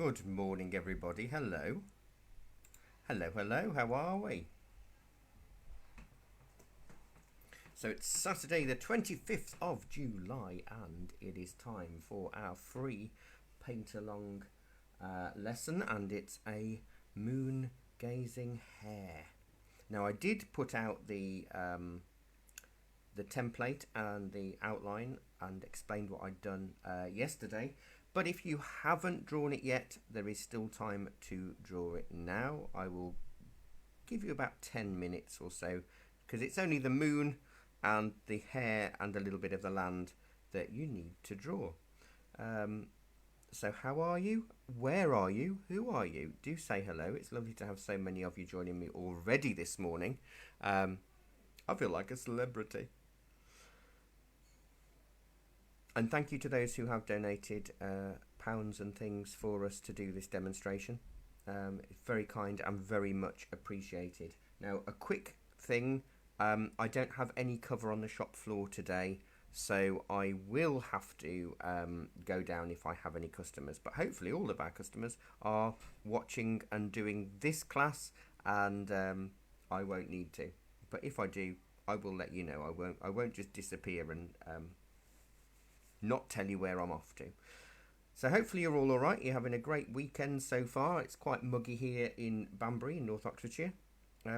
Good morning, everybody. Hello. Hello. How are we? So it's Saturday, the 25th of July, and it is time for our free paint along lesson, and it's a moon gazing hare. Now, I did put out the template and the outline and explained what I'd done yesterday. But if you haven't drawn it yet, there is still time to draw it now. I will give you about 10 minutes or so, because it's only the moon and the hare and a little bit of the land that you need to draw. So how are you? Where are you? Who are you? Do say hello. It's lovely to have so many of you joining me already this morning. I feel like a celebrity. And thank you to those who have donated pounds and things for us to do this demonstration. It's very kind and very much appreciated. Now, a quick thing. I don't have any cover on the shop floor today, so I will have to go down if I have any customers. But hopefully all of our customers are watching and doing this class, and I won't need to. But if I do, I will let you know. I won't just disappear and not tell you where I'm off to. So hopefully you're all alright. You're having a great weekend so far. It's quite muggy here in Banbury in North Oxfordshire.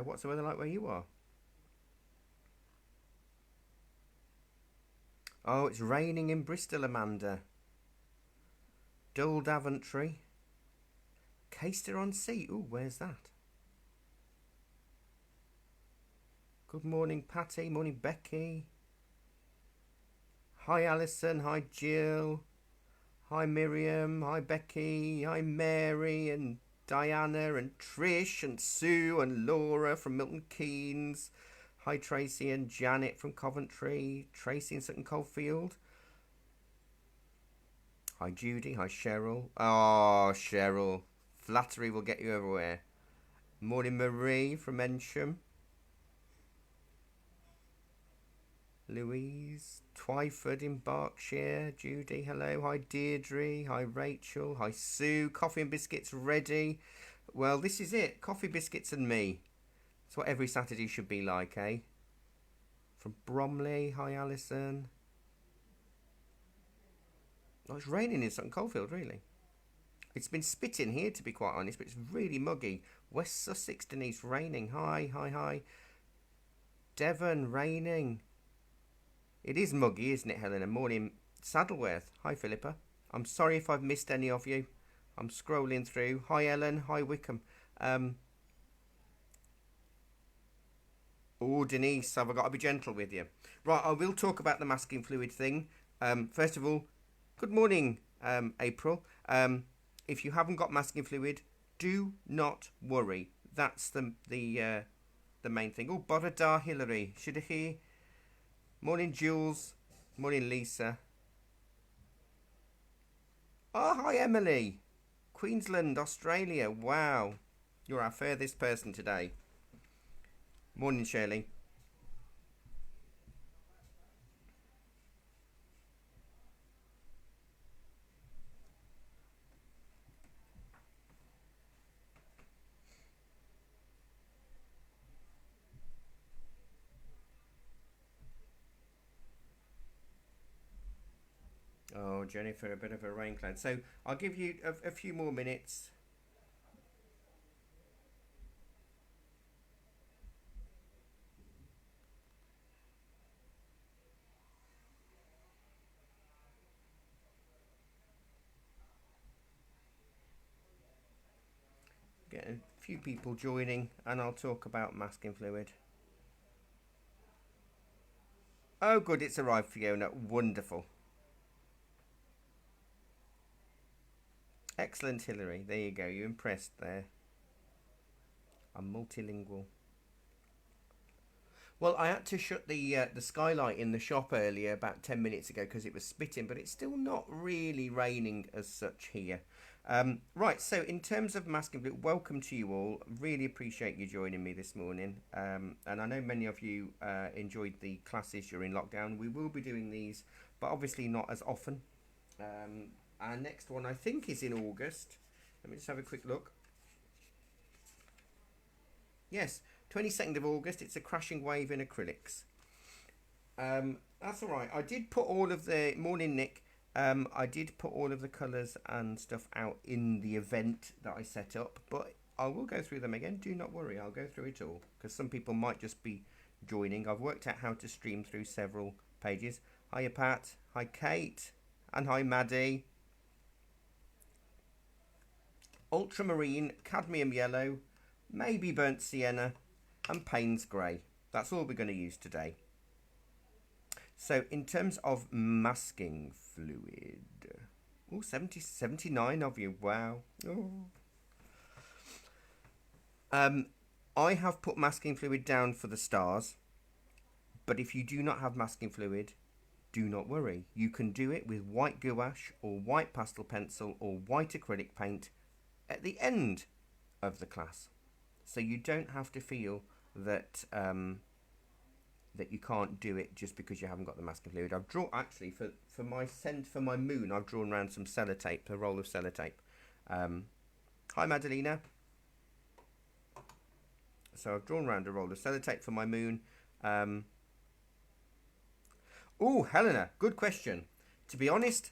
What's the weather like where you are? Oh, it's raining in Bristol, Amanda. Dull Daventry. Caister-on-Sea. Ooh, where's that? Good morning, Patty. Morning, Becky. Hi, Alison. Hi, Jill. Hi, Miriam. Hi, Becky. Hi, Mary and Diana and Trish and Sue and Laura from Milton Keynes. Hi, Tracy and Janet from Coventry. Tracy in Sutton Coldfield. Hi, Judy. Hi, Cheryl. Oh, Cheryl. Flattery will get you everywhere. Morning, Marie from Ensham. Louise. Twyford in Berkshire. Judy, hello. Hi, Deirdre. Hi, Rachel. Hi, Sue. Coffee and biscuits ready. Well, this is it. Coffee, biscuits and me. That's what every Saturday should be like, eh? From Bromley. Hi, Alison. Oh, it's raining in Sutton Coldfield, really. It's been spitting here, to be quite honest, but it's really muggy. West Sussex, Denise, raining. Hi. Devon, raining. It is muggy, isn't it, Helena? Morning, Saddleworth. Hi, Philippa. I'm sorry if I've missed any of you. I'm scrolling through. Hi, Ellen. Hi, Wickham. Oh, Denise, have I got to be gentle with you? Right, I will talk about the masking fluid thing. First of all, good morning, April. If you haven't got masking fluid, do not worry. That's the main thing. Oh, Borodar Hillary. Should I hear? Morning, Jules. Morning, Lisa. Oh, hi, Emily. Queensland, Australia. Wow. You're our furthest person today. Morning, Shirley. Oh, Jennifer, a bit of a rain cloud. So I'll give you a few more minutes. Get a few people joining, and I'll talk about masking fluid. Oh, good, it's arrived, Fiona. Wonderful. Excellent, Hillary. There you go. You impressed there. I'm multilingual. Well, I had to shut the skylight in the shop earlier, about 10 minutes ago, because it was spitting, but it's still not really raining as such here. Right, so in terms of masking fluid, welcome to you all. Really appreciate you joining me this morning. And I know many of you enjoyed the classes during lockdown. We will be doing these, but obviously not as often. Our next one, I think, is in August. Let me just have a quick look. Yes, 22nd of August. It's a crashing wave in acrylics. That's all right. I did put all of the morning, Nick. I did put all of the colours and stuff out in the event that I set up, but I will go through them again. Do not worry. I'll go through it all because some people might just be joining. I've worked out how to stream through several pages. Hiya, Pat. Hi, Kate. And hi, Maddie. Ultramarine, cadmium yellow, maybe burnt sienna, and Payne's grey. That's all we're going to use today. So in terms of masking fluid, 79 of you, wow. I have put masking fluid down for the stars, but if you do not have masking fluid, do not worry. You can do it with white gouache or white pastel pencil or white acrylic paint at the end of the class. So you don't have to feel that that you can't do it just because you haven't got the masking fluid. I've drawn, actually, for my moon, I've drawn around some sellotape, a roll of sellotape. Hi, Madalena. So I've drawn around a roll of sellotape for my moon. Oh, Helena, good question. To be honest,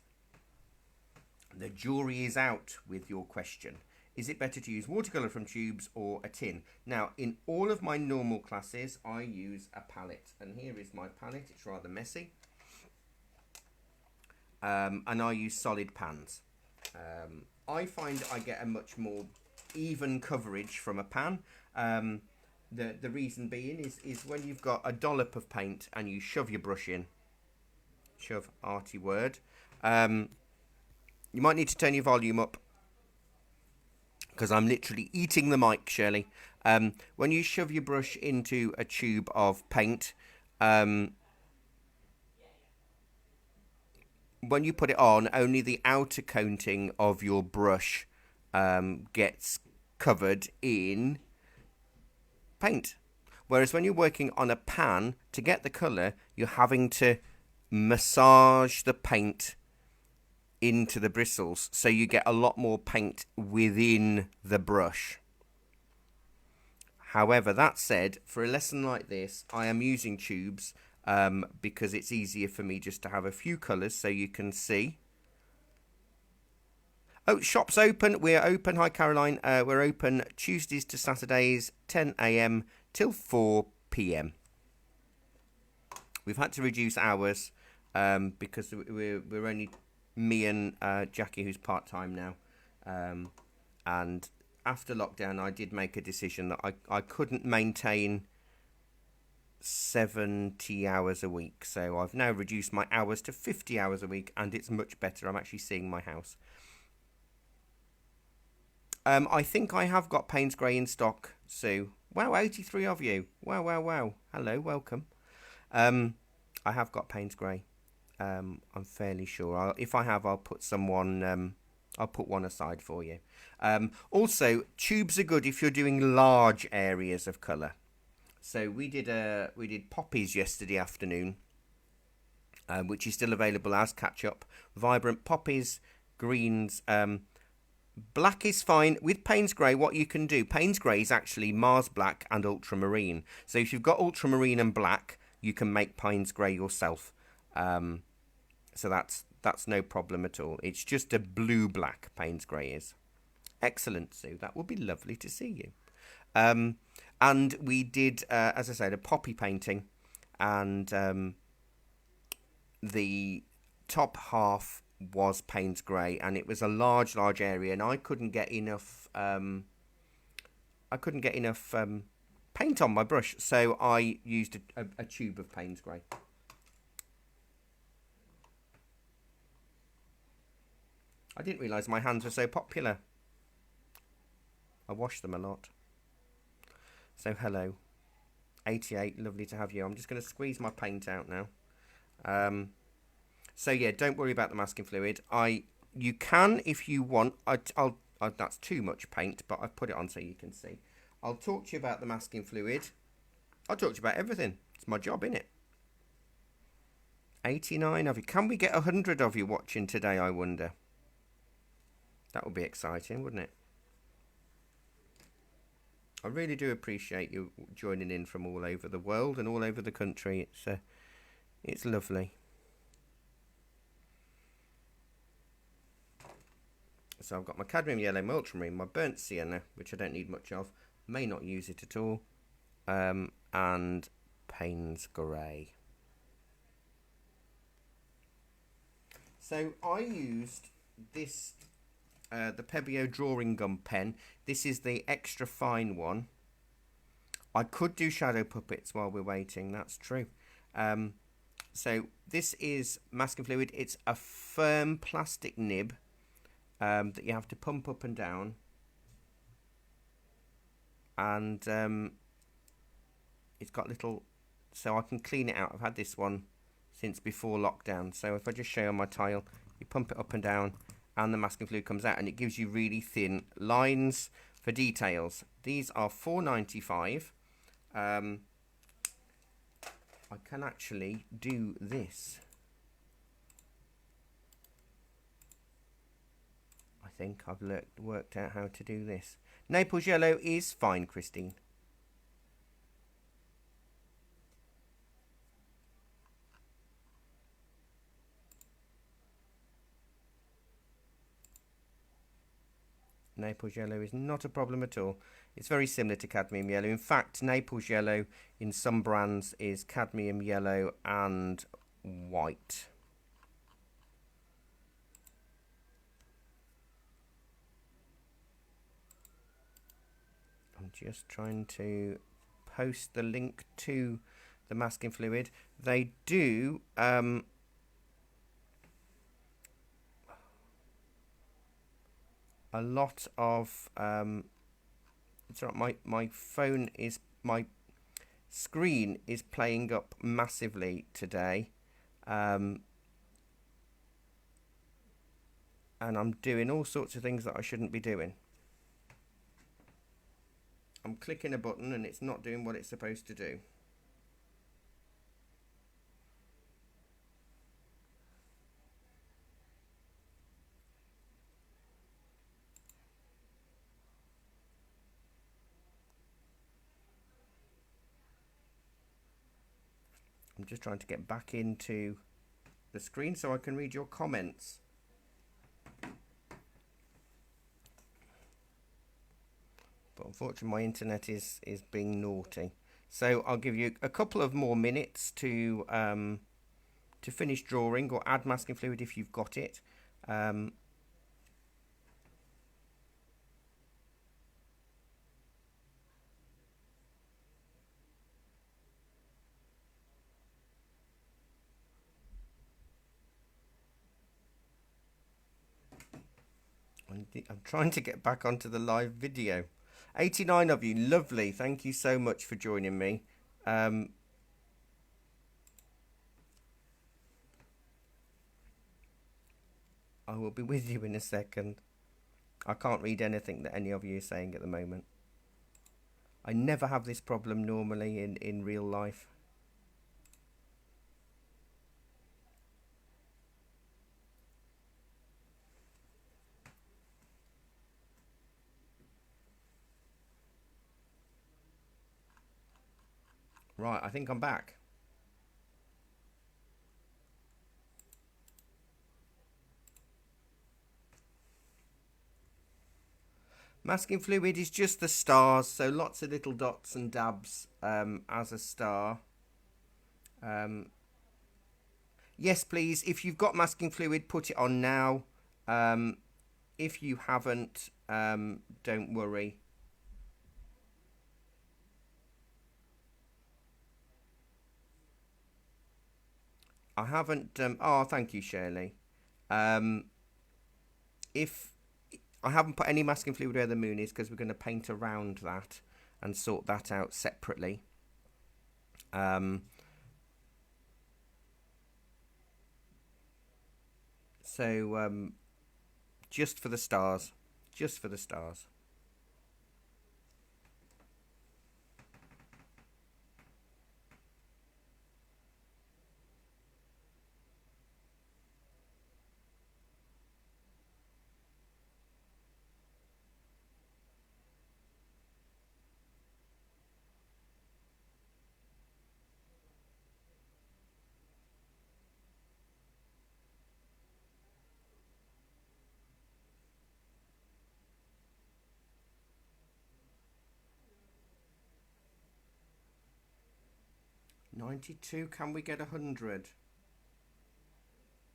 the jury is out with your question. Is it better to use watercolour from tubes or a tin? Now, in all of my normal classes, I use a palette. And here is my palette. It's rather messy. And I use solid pans. I find I get a much more even coverage from a pan. The reason being is when you've got a dollop of paint and you shove your brush in. Shove, arty word. You might need to turn your volume up, because I'm literally eating the mic, Shirley. When you shove your brush into a tube of paint, when you put it on, only the outer coating of your brush gets covered in paint. Whereas when you're working on a pan, to get the colour, you're having to massage the paint into the bristles, so you get a lot more paint within the brush. However, that said, for a lesson like this, I am using tubes because it's easier for me just to have a few colours so you can see. Oh, shop's open. We're open. Hi, Caroline. We're open Tuesdays to Saturdays, 10 a.m. till 4 p.m. We've had to reduce hours because we're only me and Jackie, who's part-time now, and after lockdown I did make a decision that I couldn't maintain 70 hours a week, so I've now reduced my hours to 50 hours a week, and it's much better. I'm actually seeing my house. I think I have got Payne's Grey in stock, Sue. Wow, 83 of you. Wow. Hello, welcome. I have got Payne's Grey. I'm fairly sure. If I have, I'll put someone. I'll put one aside for you. Also, tubes are good if you're doing large areas of colour. So we did poppies yesterday afternoon, which is still available as catch up. Vibrant poppies, greens. Black is fine. With Payne's Grey, what you can do, Payne's Grey is actually Mars Black and Ultramarine. So if you've got Ultramarine and Black, you can make Payne's Grey yourself. So that's no problem at all. It's just a blue-black Payne's Grey is. Excellent, Sue. That would be lovely to see you. And we did, as I said, a poppy painting. And the top half was Payne's Grey. And it was a large area. And I couldn't get enough... paint on my brush. So I used a tube of Payne's Grey. I didn't realise my hands were so popular. I wash them a lot. So hello. 88, lovely to have you. I'm just going to squeeze my paint out now. So yeah, don't worry about the masking fluid. You can, if you want. That's too much paint, but I've put it on so you can see. I'll talk to you about the masking fluid. I'll talk to you about everything. It's my job, innit? 89 of you. Can we get 100 of you watching today, I wonder? That would be exciting, wouldn't it? I really do appreciate you joining in from all over the world and all over the country. It's lovely. So I've got my cadmium yellow, my ultramarine, my burnt sienna, which I don't need much of, may not use it at all, and Payne's grey. So I used this, the Pebeo drawing gum pen. This is the extra fine one. I could do shadow puppets while we're waiting, that's true. So this is masking fluid. It's a firm plastic nib that you have to pump up and down. And it's got little, so I can clean it out. I've had this one since before lockdown. So if I just show you on my tile, you pump it up and down and the masking fluid comes out and it gives you really thin lines for details. These are $4.95. I can actually do this. I think I've worked out how to do this. Naples yellow is fine, Christine. Naples yellow is not a problem at all. It's very similar to cadmium yellow. In fact, Naples yellow in some brands is cadmium yellow and white. I'm just trying to post the link to the masking fluid. They do a lot of it's all right, my phone is, my screen is playing up massively today, and I'm doing all sorts of things that I shouldn't be doing. I'm clicking a button and it's not doing what it's supposed to do. I'm just trying to get back into the screen so I can read your comments. But unfortunately my internet is being naughty. So I'll give you a couple of more minutes to finish drawing or add masking fluid if you've got it. I'm trying to get back onto the live video. 89 of you, lovely. Thank you so much for joining me. I will be with you in a second. I can't read anything that any of you are saying at the moment. I never have this problem normally in real life. Right, I think I'm back. Masking fluid is just the stars, so lots of little dots and dabs as a star. Yes, please, if you've got masking fluid, put it on now. If you haven't, don't worry. I haven't. Oh, thank you, Shirley. If I haven't put any masking fluid where the moon is because we're going to paint around that and sort that out separately. So just for the stars. Just for the stars. 92. Can we get 100?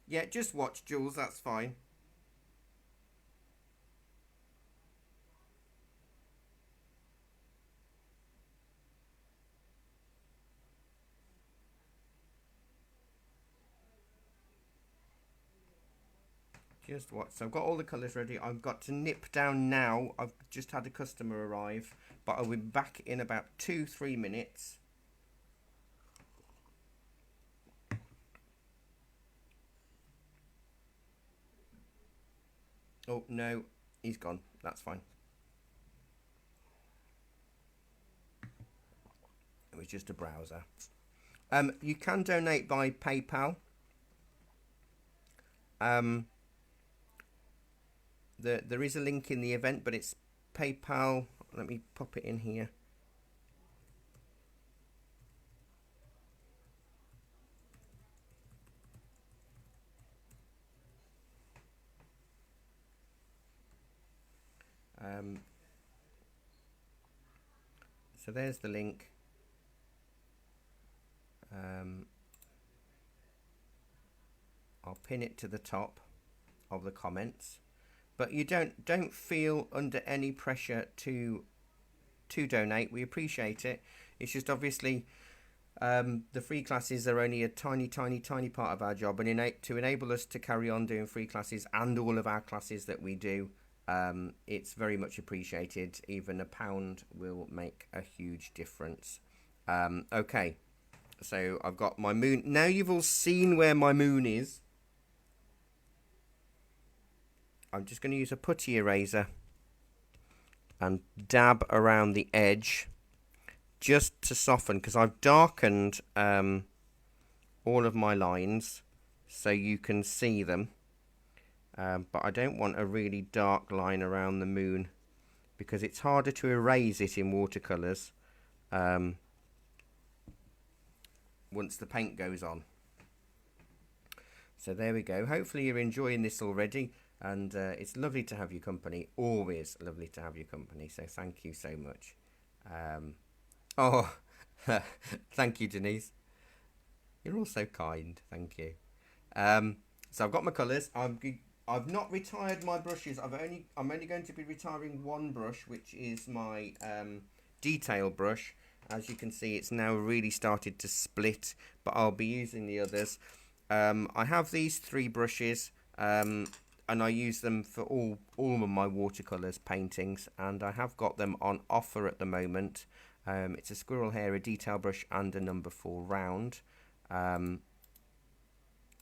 Yeah, just watch, Jules. That's fine. Just watch. So I've got all the colours ready. I've got to nip down now. I've just had a customer arrive, but I'll be back in about 2-3 minutes. Oh, no, he's gone. That's fine. It was just a browser. You can donate by PayPal. There is a link in the event, but it's PayPal. Let me pop it in here. So there's the link. I'll pin it to the top of the comments, but you don't feel under any pressure to donate. We appreciate it. It's just obviously the free classes are only a tiny part of our job, and to enable us to carry on doing free classes and all of our classes that we do, it's very much appreciated. Even £1 will make a huge difference. Okay, so I've got my moon. Now you've all seen where my moon is. I'm just going to use a putty eraser and dab around the edge just to soften, because I've darkened all of my lines so you can see them, but I don't want a really dark line around the moon because it's harder to erase it in watercolours once the paint goes on. So there we go. Hopefully you're enjoying this already, and it's lovely to have your company. Always lovely to have your company, so thank you so much. Oh, thank you, Denise. You're all so kind. Thank you. So I've got my colours. I've not retired my brushes. I'm only going to be retiring one brush, which is my detail brush. As you can see, it's now really started to split, but I'll be using the others. I have these 3 brushes, and I use them for all of my watercolours paintings, and I have got them on offer at the moment. It's a Squirrel Hare, a detail brush, and a number 4 round.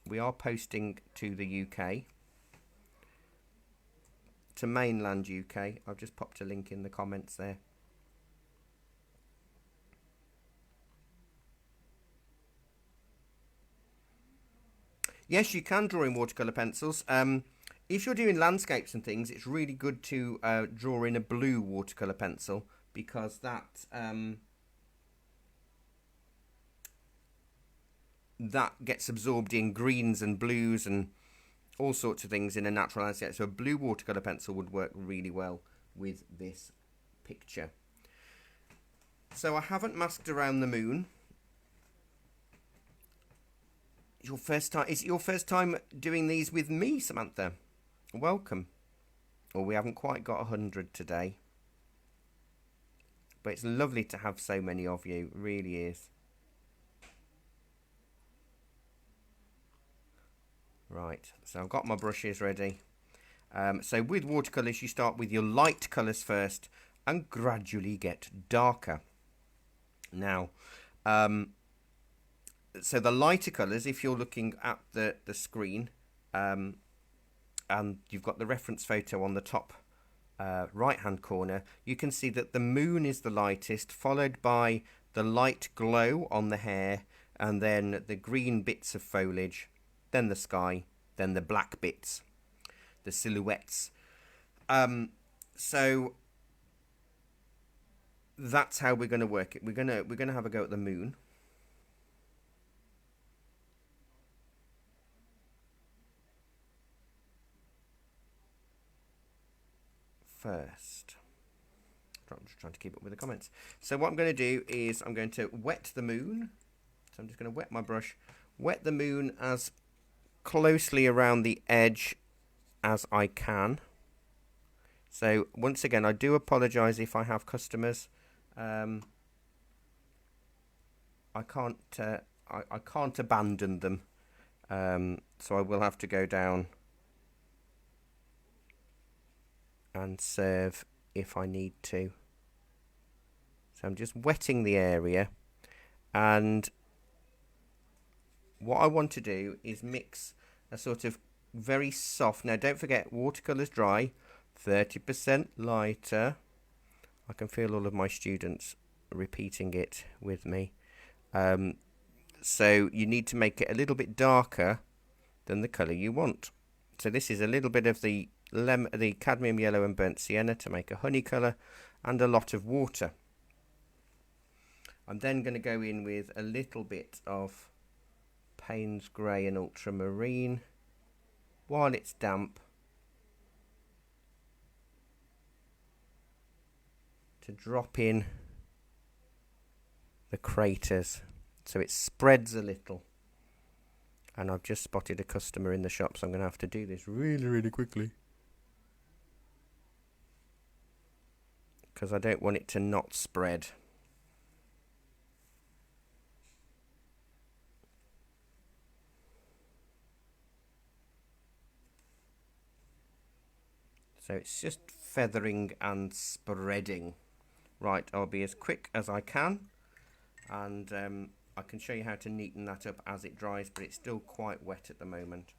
We are posting to the UK, to mainland UK. I've just popped a link in the comments there. Yes, you can draw in watercolour pencils. If you're doing landscapes and things, it's really good to draw in a blue watercolour pencil, because that gets absorbed in greens and blues and all sorts of things in a natural landscape. So a blue watercolour pencil would work really well with this picture. So I haven't masked around the moon. Your first time? Is it your first time doing these with me, Samantha? Welcome. Well, we haven't quite got 100 today, but it's lovely to have so many of you. It really is. Right, so I've got my brushes ready. So with watercolours, you start with your light colours first and gradually get darker. Now, so the lighter colours, if you're looking at the screen, and you've got the reference photo on the top right hand corner, you can see that the moon is the lightest, followed by the light glow on the hare, and then the green bits of foliage, then the sky, then the black bits, the silhouettes. So that's how we're going to work it. We're gonna have a go at the moon. First, I'm just trying to keep up with the comments. So what I'm going to do is I'm going to wet the moon So I'm just going to wet my brush, wet the moon as closely around the edge as I can. So once again, I do apologise if I have customers. I can't abandon them, so I will have to go down and serve if I need to. So I'm just wetting the area, and what I want to do is mix a sort of very soft, now don't forget watercolour's dry, 30% lighter. I can feel all of my students repeating it with me. So you need to make it a little bit darker than the colour you want. So this is a little bit of the cadmium yellow and burnt sienna to make a honey colour, and a lot of water. I'm then going to go in with a little bit of Payne's Grey and ultramarine while it's damp, to drop in the craters so it spreads a little. And I've just spotted a customer in the shop, so I'm going to have to do this really quickly, because I don't want it to not spread. So it's just feathering and spreading. Right, I'll be as quick as I can, and I can show you how to neaten that up as it dries, but it's still quite wet at the moment.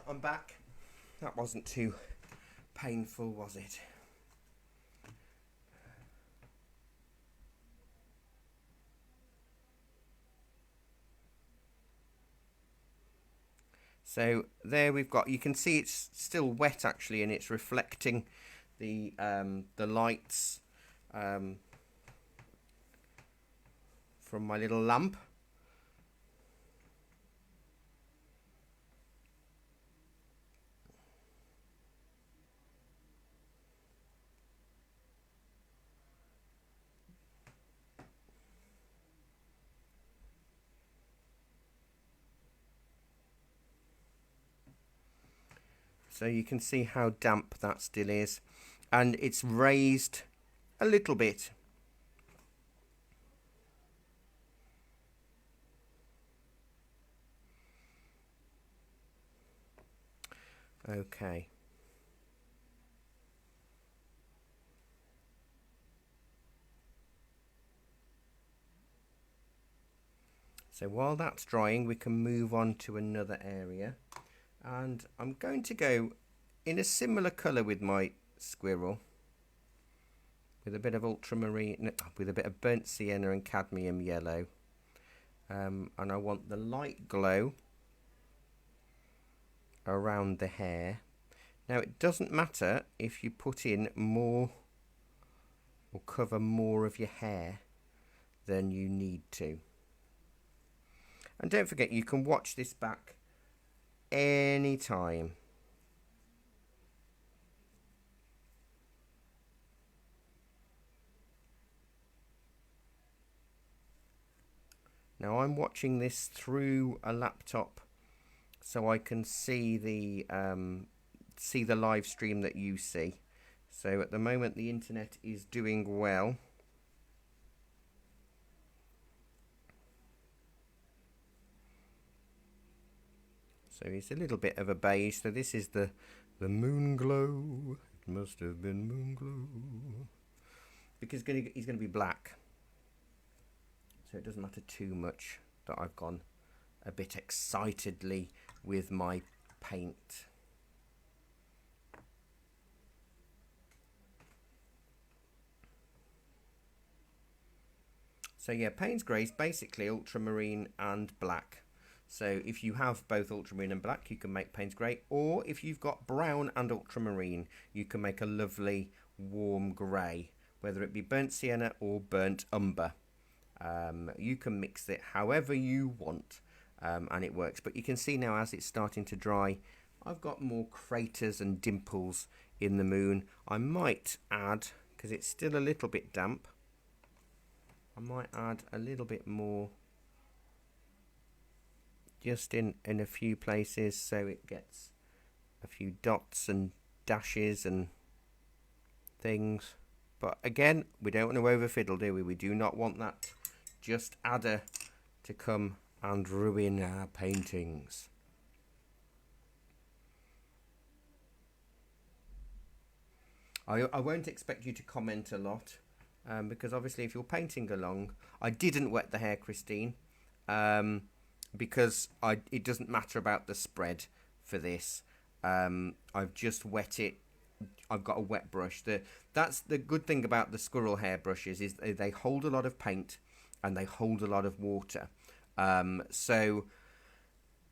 I'm back. That wasn't too painful, was it? So there we've got, you can see it's still wet actually, and it's reflecting the lights from my little lamp. So you can see how damp that still is, and it's raised a little bit. Okay. So while that's drying, we can move on to another area. And I'm going to go in a similar colour with my squirrel, with a bit of ultramarine, with a bit of burnt sienna and cadmium yellow. And I want the light glow around the hair. Now it doesn't matter if you put in more or cover more of your hair than you need to. And don't forget, you can watch this back anytime. Now I'm watching this through a laptop, so I can see the live stream that you see. So at the moment the internet is doing well. So it's a little bit of a beige. So this is the moon glow. It must have been moon glow. Because he's going to be black. So it doesn't matter too much that I've gone a bit excitedly with my paint. So yeah, Payne's Grey is basically ultramarine and black. So if you have both ultramarine and black, you can make Payne's Grey. Or if you've got brown and ultramarine, you can make a lovely warm grey, whether it be burnt sienna or burnt umber. You can mix it however you want, and it works. But you can see now as it's starting to dry, I've got more craters and dimples in the moon. I might add, because it's still a little bit damp, I might add a little bit more just in a few places, so it gets a few dots and dashes and things. But again, we don't want to over fiddle, do we? We do not want that just adder to come and ruin our paintings. I won't expect you to comment a lot, because obviously if you're painting along, I didn't wet the hair, Christine, because it doesn't matter about the spread for this. I've just wet it. I've got a wet brush. That's the good thing about the squirrel hair brushes, is they hold a lot of paint and they hold a lot of water. So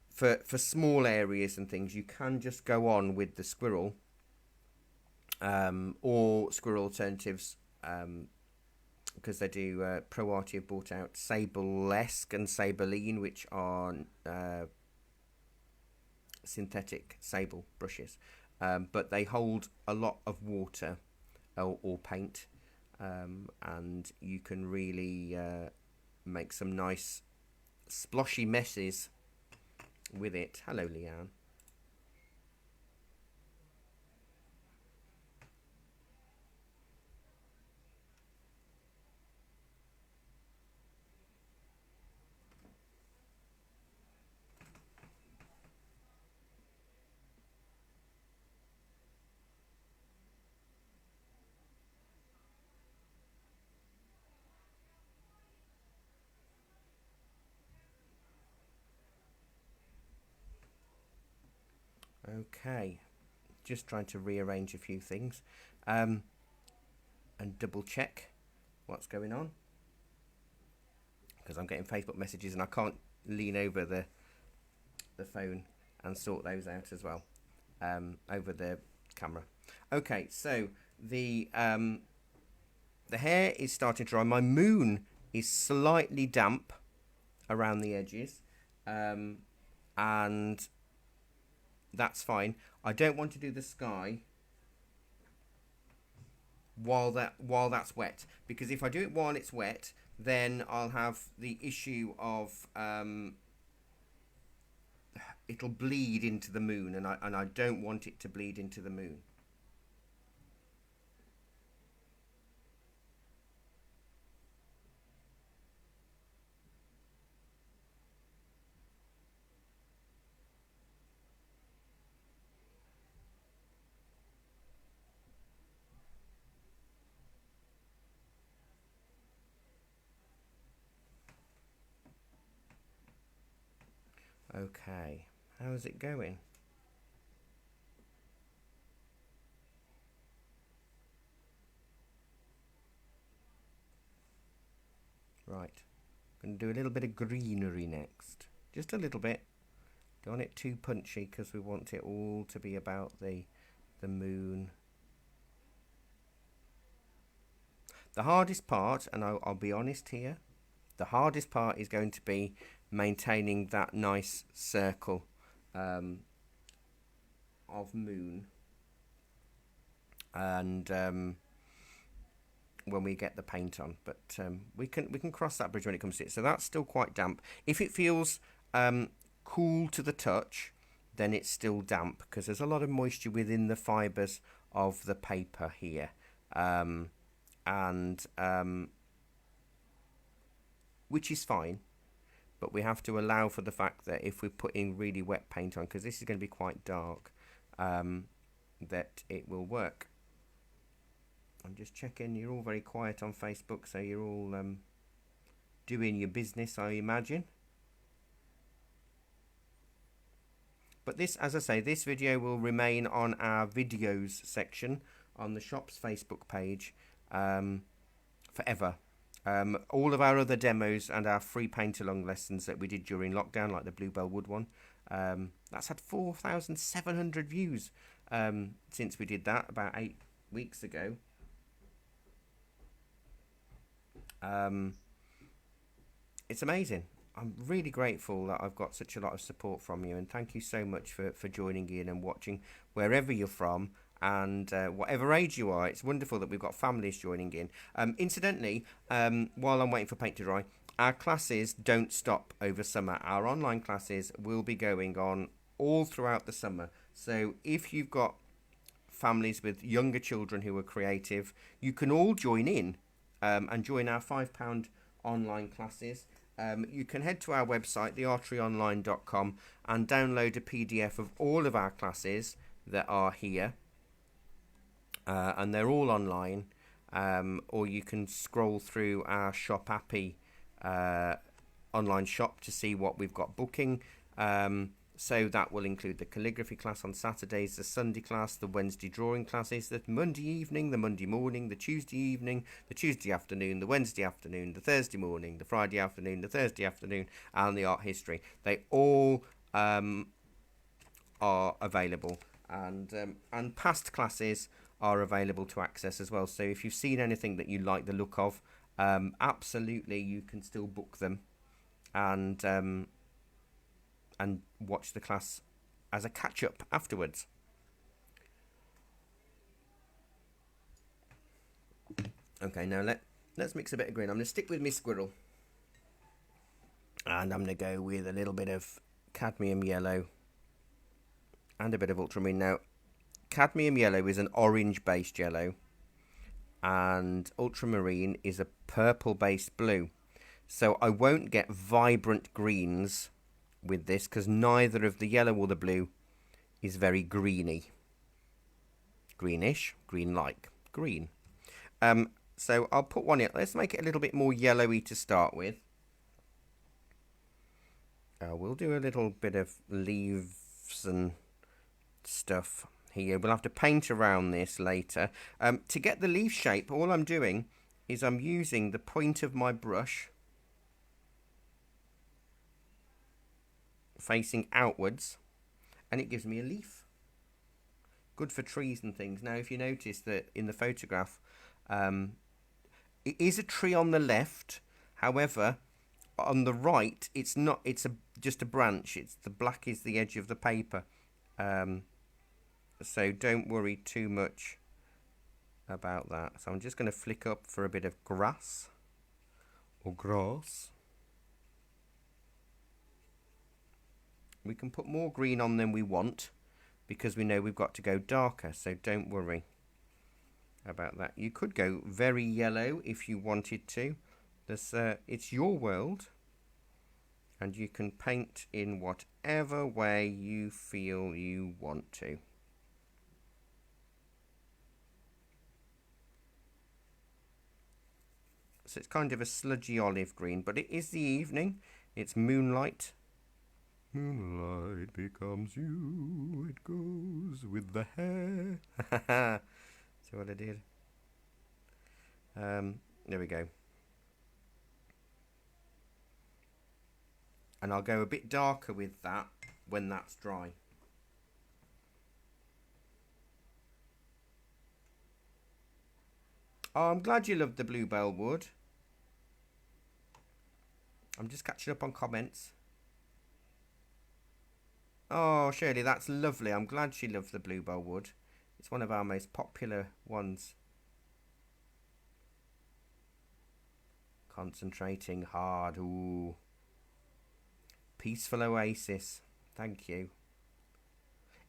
for small areas and things, you can just go on with the squirrel, or squirrel alternatives, because they do. Pro Arty have brought out Sablesque and Sableine, which are synthetic sable brushes, but they hold a lot of water or paint, and you can really make some nice sploshy messes with it. Hello, Leanne. Okay, just trying to rearrange a few things, and double check what's going on, because I'm getting Facebook messages and I can't lean over the phone and sort those out as well, over the camera. Okay, so the hair is starting to dry. My moon is slightly damp around the edges, and that's fine. I don't want to do the sky while that's wet, because if I do it while it's wet, then I'll have the issue of it'll bleed into the moon, and I don't want it to bleed into the moon. Okay, how's it going? Right, I'm going to do a little bit of greenery next. Just a little bit. Don't want it too punchy, because we want it all to be about the moon. The hardest part, and I'll be honest here, the hardest part is going to be maintaining that nice circle of moon, and when we get the paint on, but we can cross that bridge when it comes to it. So that's still quite damp. If it feels cool to the touch, then it's still damp because there's a lot of moisture within the fibres of the paper here, which is fine, but we have to allow for the fact that if we're putting really wet paint on, because this is going to be quite dark, that it will work. I'm just checking, you're all very quiet on Facebook, so you're all doing your business, I imagine. But this, as I say, this video will remain on our videos section on the shop's Facebook page forever. All of our other demos and our free paint-along lessons that we did during lockdown, like the Bluebell Wood one, that's had 4,700 views since we did that about 8 weeks ago. It's amazing. I'm really grateful that I've got such a lot of support from you, and thank you so much for joining in and watching wherever you're from and whatever age you are. It's wonderful that we've got families joining in. Incidentally, while I'm waiting for paint to dry, our classes don't stop over summer. Our online classes will be going on all throughout the summer. So if you've got families with younger children who are creative, you can all join in and join our £5 online classes. You can head to our website, thearteryonline.com, and download a PDF of all of our classes that are here, and they're all online, or you can scroll through our Shop Appy online shop to see what we've got booking. So that will include the calligraphy class on Saturdays, the Sunday class, the Wednesday drawing classes, the Monday evening, the Monday morning, the Tuesday evening, the Tuesday afternoon, the Wednesday afternoon, the Thursday morning, the Friday afternoon, the Thursday afternoon, and the art history. They all are available, and past classes are available to access as well. So if you've seen anything that you like the look of, absolutely you can still book them and watch the class as a catch-up afterwards. Okay, now let's mix a bit of green. I'm going to stick with my squirrel, and I'm going to go with a little bit of cadmium yellow and a bit of ultramarine. Now, cadmium yellow is an orange-based yellow, and ultramarine is a purple-based blue. So I won't get vibrant greens with this because neither of the yellow or the blue is very greeny. Greenish, green-like, green. So I'll put one in. Let's make it a little bit more yellowy to start with. We'll do a little bit of leaves and stuff here. We'll have to paint around this later. To get the leaf shape, all I'm doing is I'm using the point of my brush facing outwards, and it gives me a leaf. Good for trees and things. Now, if you notice that in the photograph, it is a tree on the left. However, on the right, it's not. It's just a branch. It's the black is the edge of the paper. So don't worry too much about that. So I'm just going to flick up for a bit of grass or grass. We can put more green on than we want because we know we've got to go darker, so don't worry about that. You could go very yellow if you wanted to. It's your world, and you can paint in whatever way you feel you want to. So it's kind of a sludgy olive green, but it is the evening. It's moonlight. Moonlight becomes you, it goes with the hair. See what I did? There we go. And I'll go a bit darker with that when that's dry. Oh, I'm glad you loved the Bluebell Wood. I'm just catching up on comments. Oh, Shirley, that's lovely. I'm glad she loved the Bluebell Wood. It's one of our most popular ones. Concentrating hard. Ooh. Peaceful oasis. Thank you.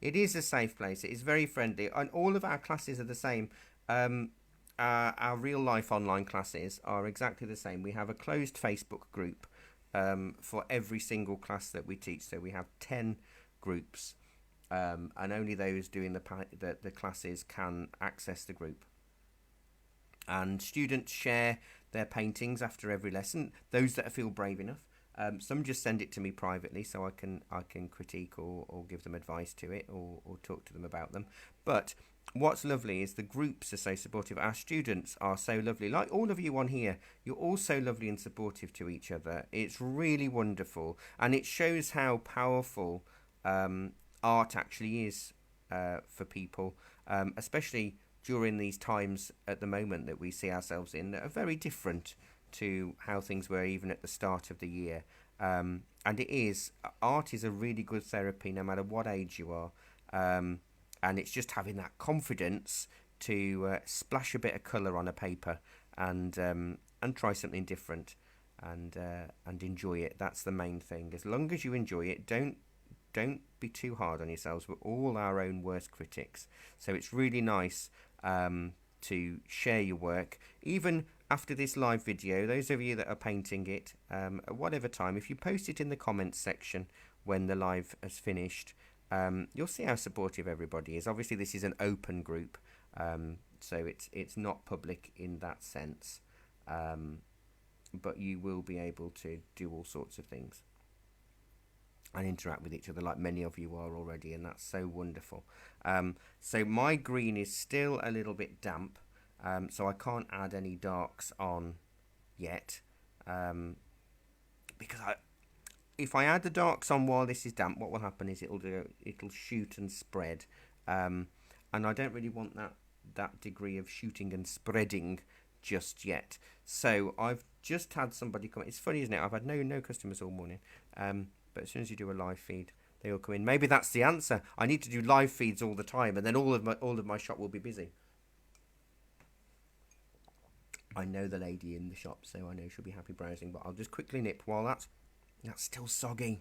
It is a safe place. It is very friendly, and all of our classes are the same. Our real life online classes are exactly the same. We have a closed Facebook group for every single class that we teach. So we have 10 groups, and only those doing the classes can access the group. And students share their paintings after every lesson. Those that feel brave enough. Some just send it to me privately, so I can critique or give them advice to it, or talk to them about them. But what's lovely is the groups are so supportive. Our students are so lovely. Like all of you on here, you're all so lovely and supportive to each other. It's really wonderful, and it shows how powerful art actually is for people, especially during these times at the moment that we see ourselves in that are very different to how things were even at the start of the year. And art is a really good therapy no matter what age you are. And it's just having that confidence to splash a bit of colour on a paper and try something different and enjoy it. That's the main thing. As long as you enjoy it, don't be too hard on yourselves. We're all our own worst critics. So it's really nice to share your work. Even after this live video, those of you that are painting it, at whatever time, if you post it in the comments section when the live has finished, you'll see how supportive everybody is. Obviously, this is an open group, so it's not public in that sense, but you will be able to do all sorts of things and interact with each other like many of you are already, and that's so wonderful. So my green is still a little bit damp, so I can't add any darks on yet, because if I add the darks on while this is damp, what will happen is it'll shoot and spread, and I don't really want that degree of shooting and spreading just yet. So I've just had somebody come. It's funny, isn't it? I've had no customers all morning, but as soon as you do a live feed, they all come in. Maybe that's the answer. I need to do live feeds all the time, and then all of my shop will be busy. I know the lady in the shop, so I know she'll be happy browsing. But I'll just quickly nip while that's still soggy.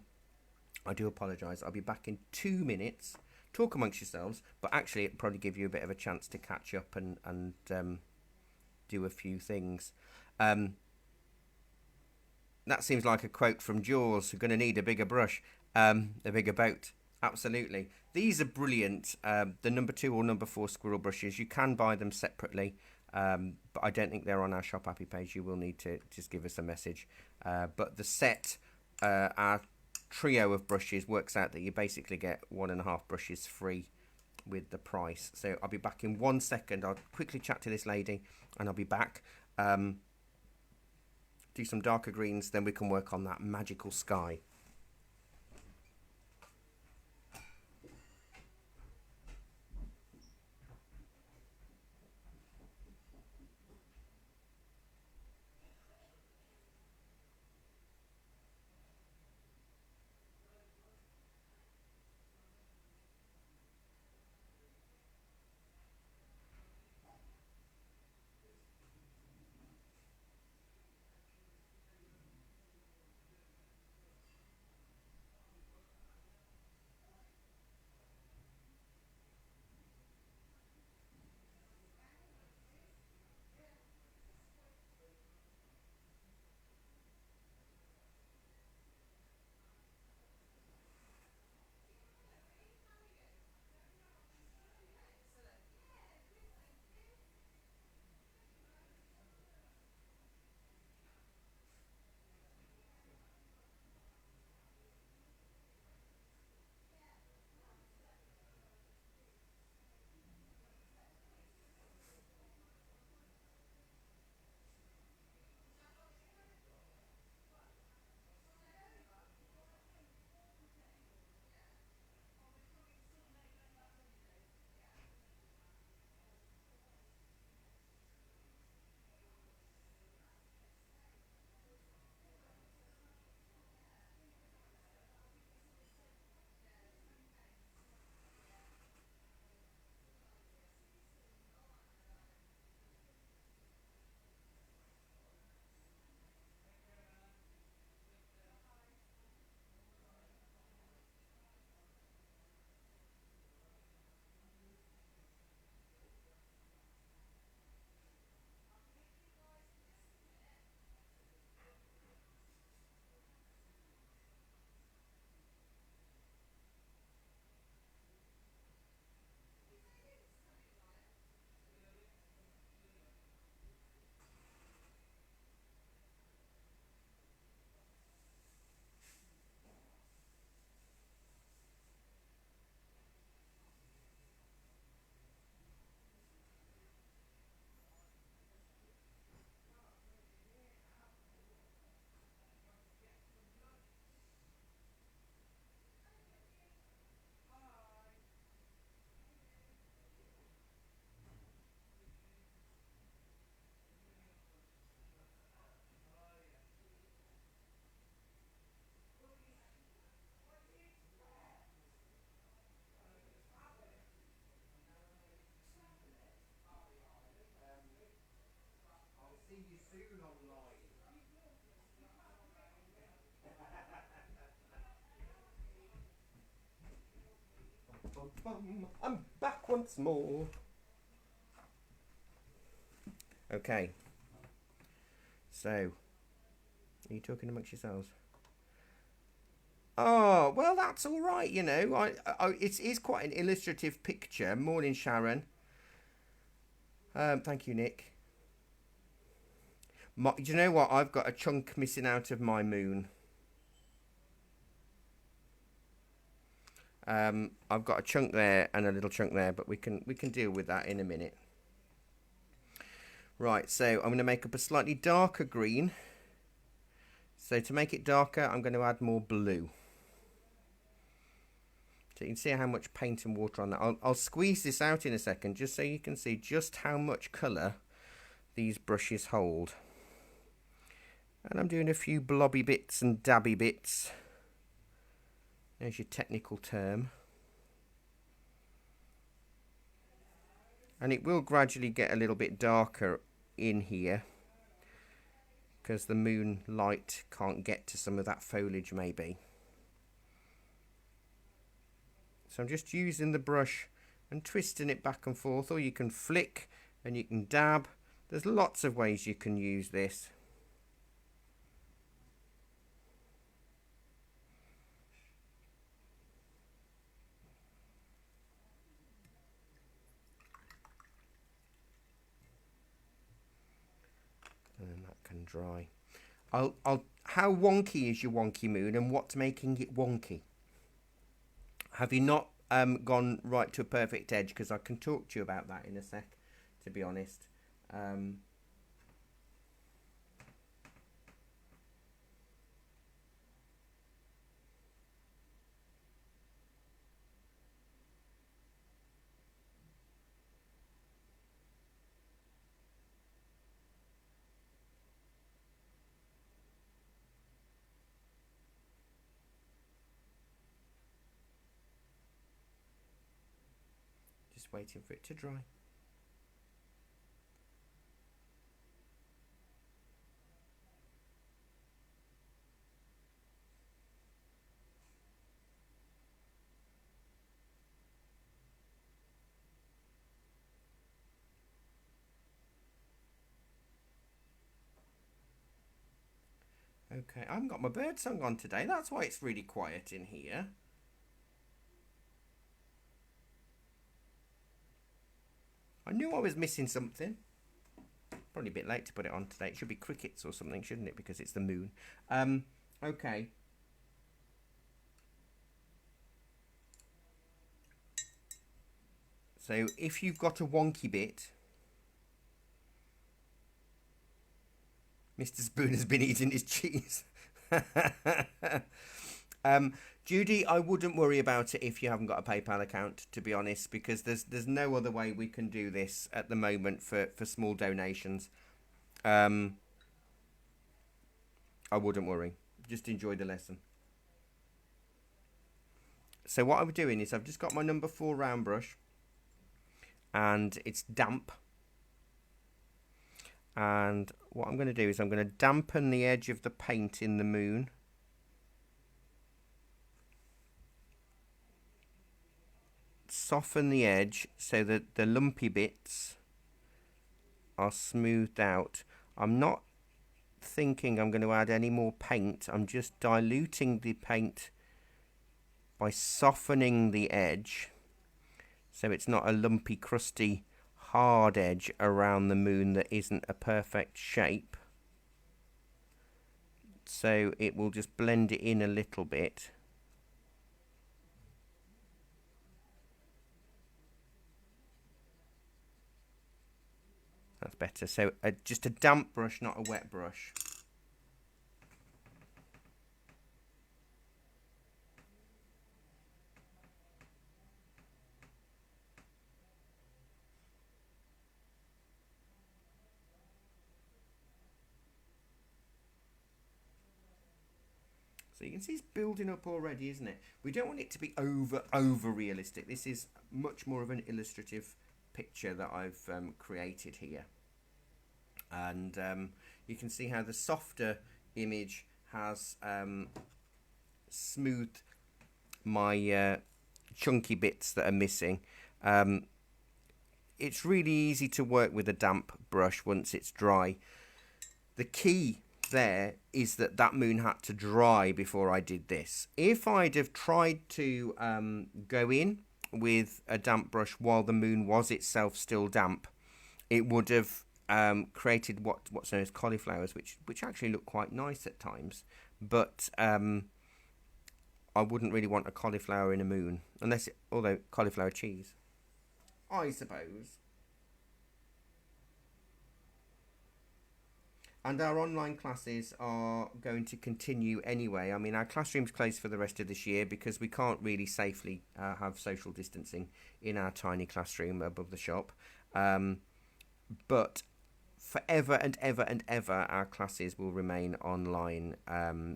I do apologise. I'll be back in 2 minutes. Talk amongst yourselves, but actually it'll probably give you a bit of a chance to catch up and do a few things. That seems like a quote from Jaws. You're going to need a bigger brush, a bigger boat. Absolutely. These are brilliant. The number 2 or number 4 squirrel brushes. You can buy them separately, but I don't think they're on our Shop Happy page. You will need to just give us a message. But the set, our trio of brushes, works out that you basically get 1.5 brushes free with the price. So I'll be back in 1 second. I'll quickly chat to this lady and I'll be back. Do some darker greens, then we can work on that magical sky. I'm back once more. Okay. So, are you talking amongst yourselves? Oh, well, that's all right, you know. It is quite an illustrative picture. Morning, Sharon. Thank you, Nick. Do you know what? I've got a chunk missing out of my moon. I've got a chunk there and a little chunk there, but we can deal with that in a minute. Right, so I'm going to make up a slightly darker green. So to make it darker, I'm going to add more blue. So you can see how much paint and water on that. I'll squeeze this out in a second, just so you can see just how much colour these brushes hold. And I'm doing a few blobby bits and dabby bits. There's your technical term. And it will gradually get a little bit darker in here, because the moonlight can't get to some of that foliage maybe. So I'm just using the brush and twisting it back and forth, or you can flick and you can dab. There's lots of ways you can use this. And then that can dry. How wonky is your wonky moon, and what's making it wonky? Have you not gone right to a perfect edge? Because I can talk to you about that in a sec, to be honest. Just waiting for it to dry. Okay, I haven't got my bird song on today. That's why it's really quiet in here. I knew I was missing something. Probably a bit late to put it on today. It should be crickets or something, shouldn't it? Because it's the moon. Okay. So if you've got a wonky bit, Mr. Spoon has been eating his cheese. Judy, I wouldn't worry about it if you haven't got a PayPal account, to be honest, because there's no other way we can do this at the moment for small donations. I wouldn't worry. Just enjoy the lesson. So what I'm doing is I've just got my number 4 round brush, and it's damp. And what I'm going to do is I'm going to dampen the edge of the paint in the moon. Soften the edge so that the lumpy bits are smoothed out. I'm not thinking I'm going to add any more paint. I'm just diluting the paint by softening the edge so it's not a lumpy, crusty, hard edge around the moon that isn't a perfect shape. So it will just blend it in a little bit. That's better. So just a damp brush, not a wet brush. So you can see it's building up already, isn't it? We don't want it to be over realistic. This is much more of an illustrative picture that I've created here. And you can see how the softer image has smoothed my chunky bits that are missing. It's really easy to work with a damp brush once it's dry. The key there is that moon had to dry before I did this. If I'd have tried to go in with a damp brush while the moon was itself still damp, it would have created what's known as cauliflowers, which actually look quite nice at times. But I wouldn't really want a cauliflower in a moon, although cauliflower cheese, I suppose. And our online classes are going to continue anyway. I mean, our classroom's closed for the rest of this year because we can't really safely have social distancing in our tiny classroom above the shop. But forever and ever and ever, our classes will remain online.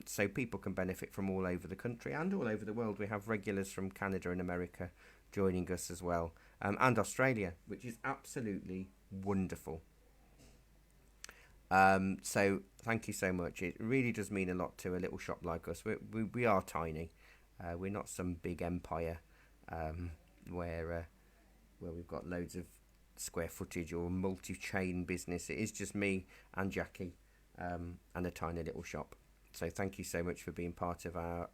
So people can benefit from all over the country and all over the world. We have regulars from Canada and America joining us as well. And Australia, which is absolutely wonderful. So thank you so much. It really does mean a lot to a little shop like us. We are tiny. We're not some big empire where we've got loads of square footage or multi-chain business. It is just me and Jackie and a tiny little shop. So thank you so much for being part of our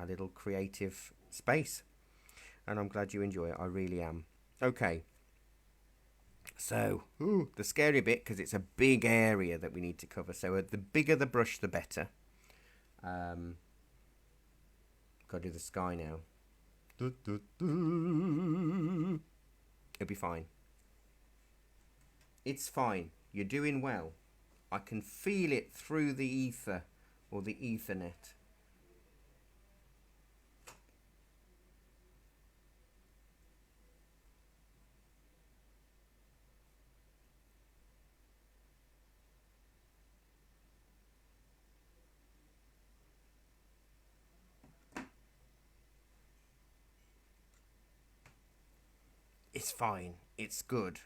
little creative space. And I'm glad you enjoy it. I really am. Okay. So, the scary bit, because it's a big area that we need to cover. So the bigger the brush, the better. Got to do the sky now. It'll be fine. It's fine. You're doing well. I can feel it through the ether or the Ethernet. It's fine. It's good.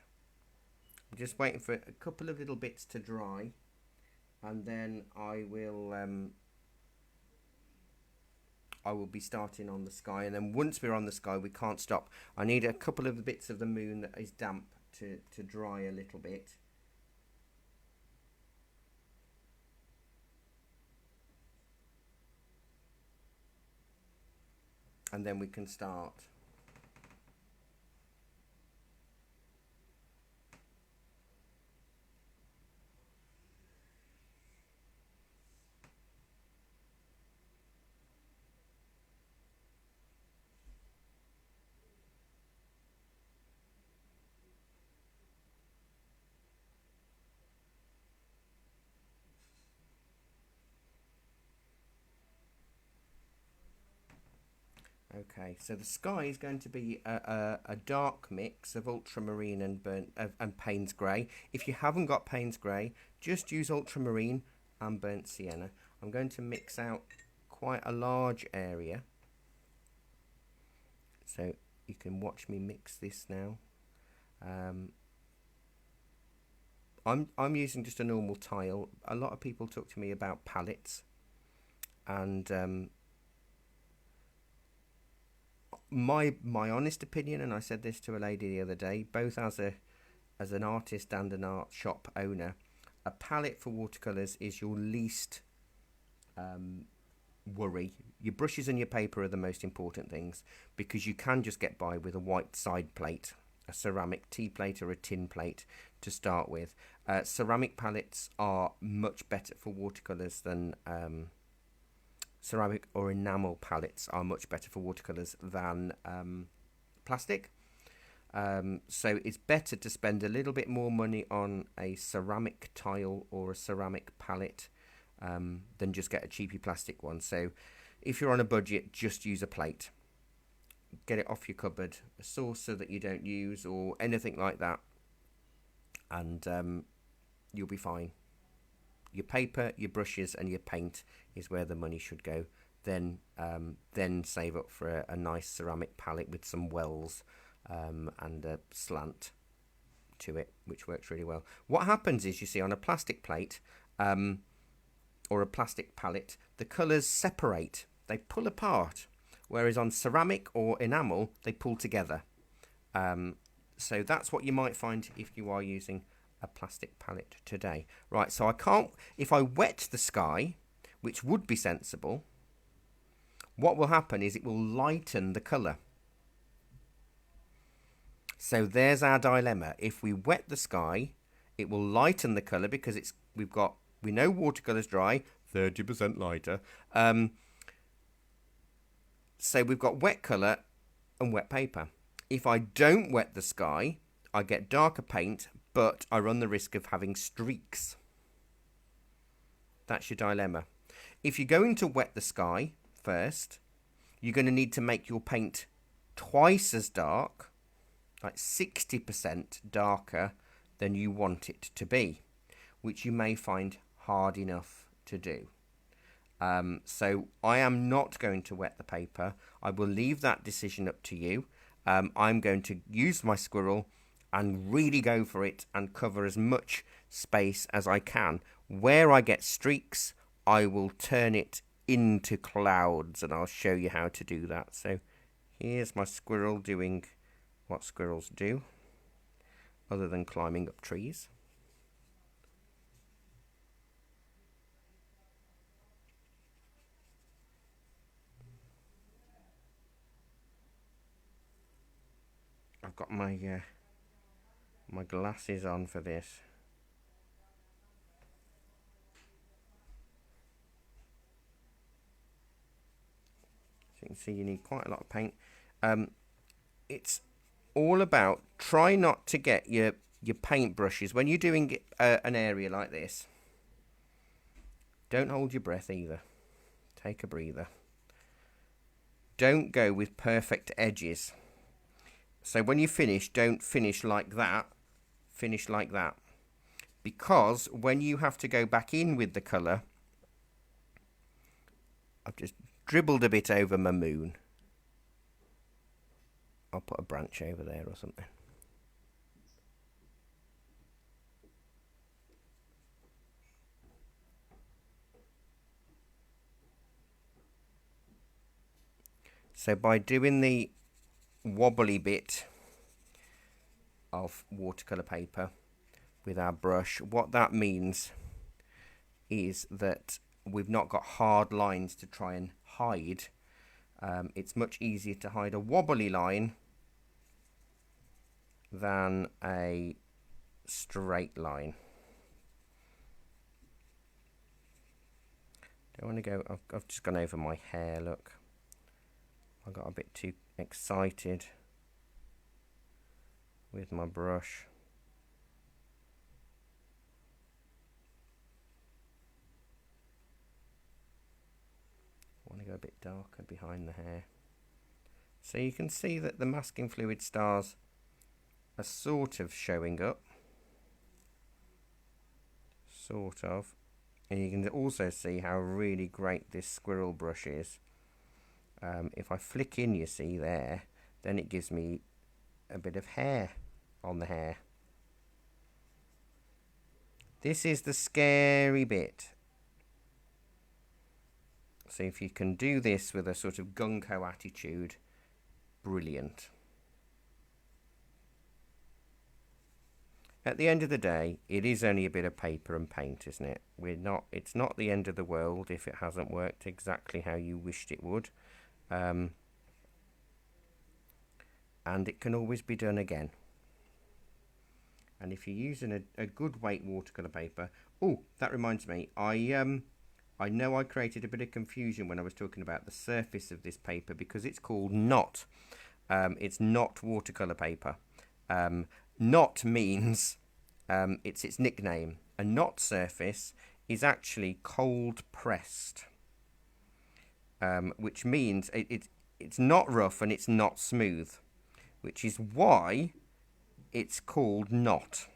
I'm just waiting for a couple of little bits to dry, and then I will be starting on the sky. And then once we're on the sky, we can't stop. I need a couple of the bits of the moon that is damp to dry a little bit. And then we can start. Okay, so the sky is going to be a dark mix of ultramarine and Payne's grey. If you haven't got Payne's grey, just use ultramarine and burnt sienna. I'm going to mix out quite a large area, so you can watch me mix this now. I'm using just a normal tile. A lot of people talk to me about palettes, and my honest opinion, and I said this to a lady the other day, both as an artist and an art shop owner, a palette for watercolours is your least worry. Your brushes and your paper are the most important things, because you can just get by with a white side plate, a ceramic tea plate or a tin plate to start with. Ceramic palettes are much better for watercolours than ceramic or enamel palettes are much better for watercolours than plastic. So it's better to spend a little bit more money on a ceramic tile or a ceramic palette than just get a cheapy plastic one. So if you're on a budget, just use a plate. Get it off your cupboard, a saucer that you don't use or anything like that, and you'll be fine. Your paper, your brushes and your paint is where the money should go. Then save up for a nice ceramic palette with some wells and a slant to it, which works really well. What happens is, you see, on a plastic plate or a plastic palette, the colours separate. They pull apart. whereas on ceramic or enamel, they pull together. So that's what you might find if you are using a plastic palette today. Right, so I can't, if I wet the sky, which would be sensible, what will happen is it will lighten the colour. So there's our dilemma. If we wet the sky, it will lighten the colour because we know watercolour's dry, 30% lighter. So we've got wet colour and wet paper. If I don't wet the sky, I get darker paint, but I run the risk of having streaks. That's your dilemma. If you're going to wet the sky first, you're going to need to make your paint twice as dark, like 60% darker than you want it to be, which you may find hard enough to do. So I am not going to wet the paper. I will leave that decision up to you. I'm going to use my squirrel and really go for it and cover as much space as I can. Where I get streaks, I will turn it into clouds, and I'll show you how to do that. So here's my squirrel doing what squirrels do, other than climbing up trees. I've got my my glasses on for this. So you can see you need quite a lot of paint. It's all about, try not to get your paint brushes when you're doing an area like this. Don't hold your breath either. Take a breather. Don't go with perfect edges. So when you finish, don't finish like that. Finish like that. Because when you have to go back in with the colour, I've just dribbled a bit over my moon. I'll put a branch over there or something. So by doing the wobbly bit of watercolour paper with our brush, what that means is that we've not got hard lines to try and hide. It's much easier to hide a wobbly line than a straight line. Don't want to go, I've just gone over my hair, look. I got a bit too excited with my brush. I want to go a bit darker behind the hair. So you can see that the masking fluid stars are sort of showing up. Sort of. And you can also see how really great this squirrel brush is. If I flick in, you see there, then it gives me a bit of hair on the hair. This is the scary bit. So if you can do this with a sort of gung-ho attitude, brilliant. At the end of the day, it is only a bit of paper and paint, isn't it? It's not the end of the world if it hasn't worked exactly how you wished it would. And it can always be done again. And if you're using a good weight watercolour paper... Oh, that reminds me, I know I created a bit of confusion when I was talking about the surface of this paper because it's called knot. It's knot watercolour paper. Knot means it's its nickname. A knot surface is actually cold pressed, which means it's not rough and it's not smooth, which is why it's called knot.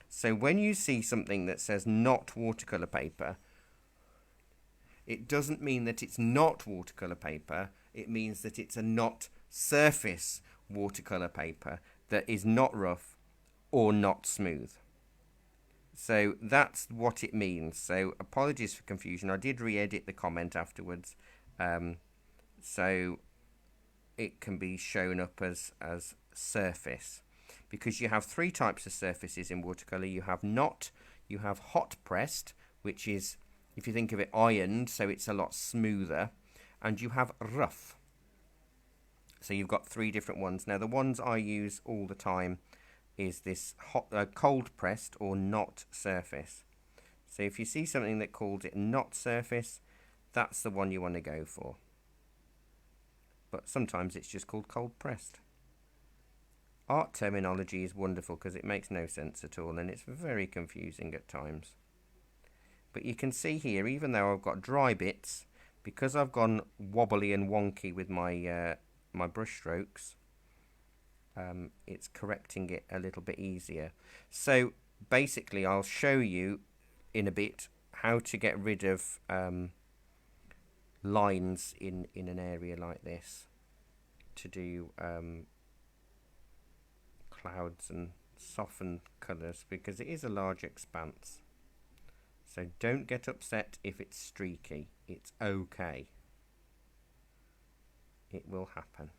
So when you see something that says knot watercolour paper, it doesn't mean that it's not watercolour paper, it means that it's a knot surface watercolour paper that is not rough or not smooth. So that's what it means. So apologies for confusion. I did re-edit the comment afterwards. So it can be shown up as surface, because you have three types of surfaces in watercolour. You have not, you have hot pressed, which is, if you think of it, ironed, so it's a lot smoother, and you have rough. So you've got three different ones. Now the ones I use all the time is this cold pressed or not surface. So if you see something that calls it not surface, that's the one you want to go for. But sometimes it's just called cold pressed. Art terminology is wonderful because it makes no sense at all, and it's very confusing at times. But you can see here, even though I've got dry bits, because I've gone wobbly and wonky with my my brush strokes, it's correcting it a little bit easier. So basically I'll show you in a bit how to get rid of lines in an area like this, to do clouds and soften colours, because it is a large expanse. So don't get upset if it's streaky. It's okay. It will happen.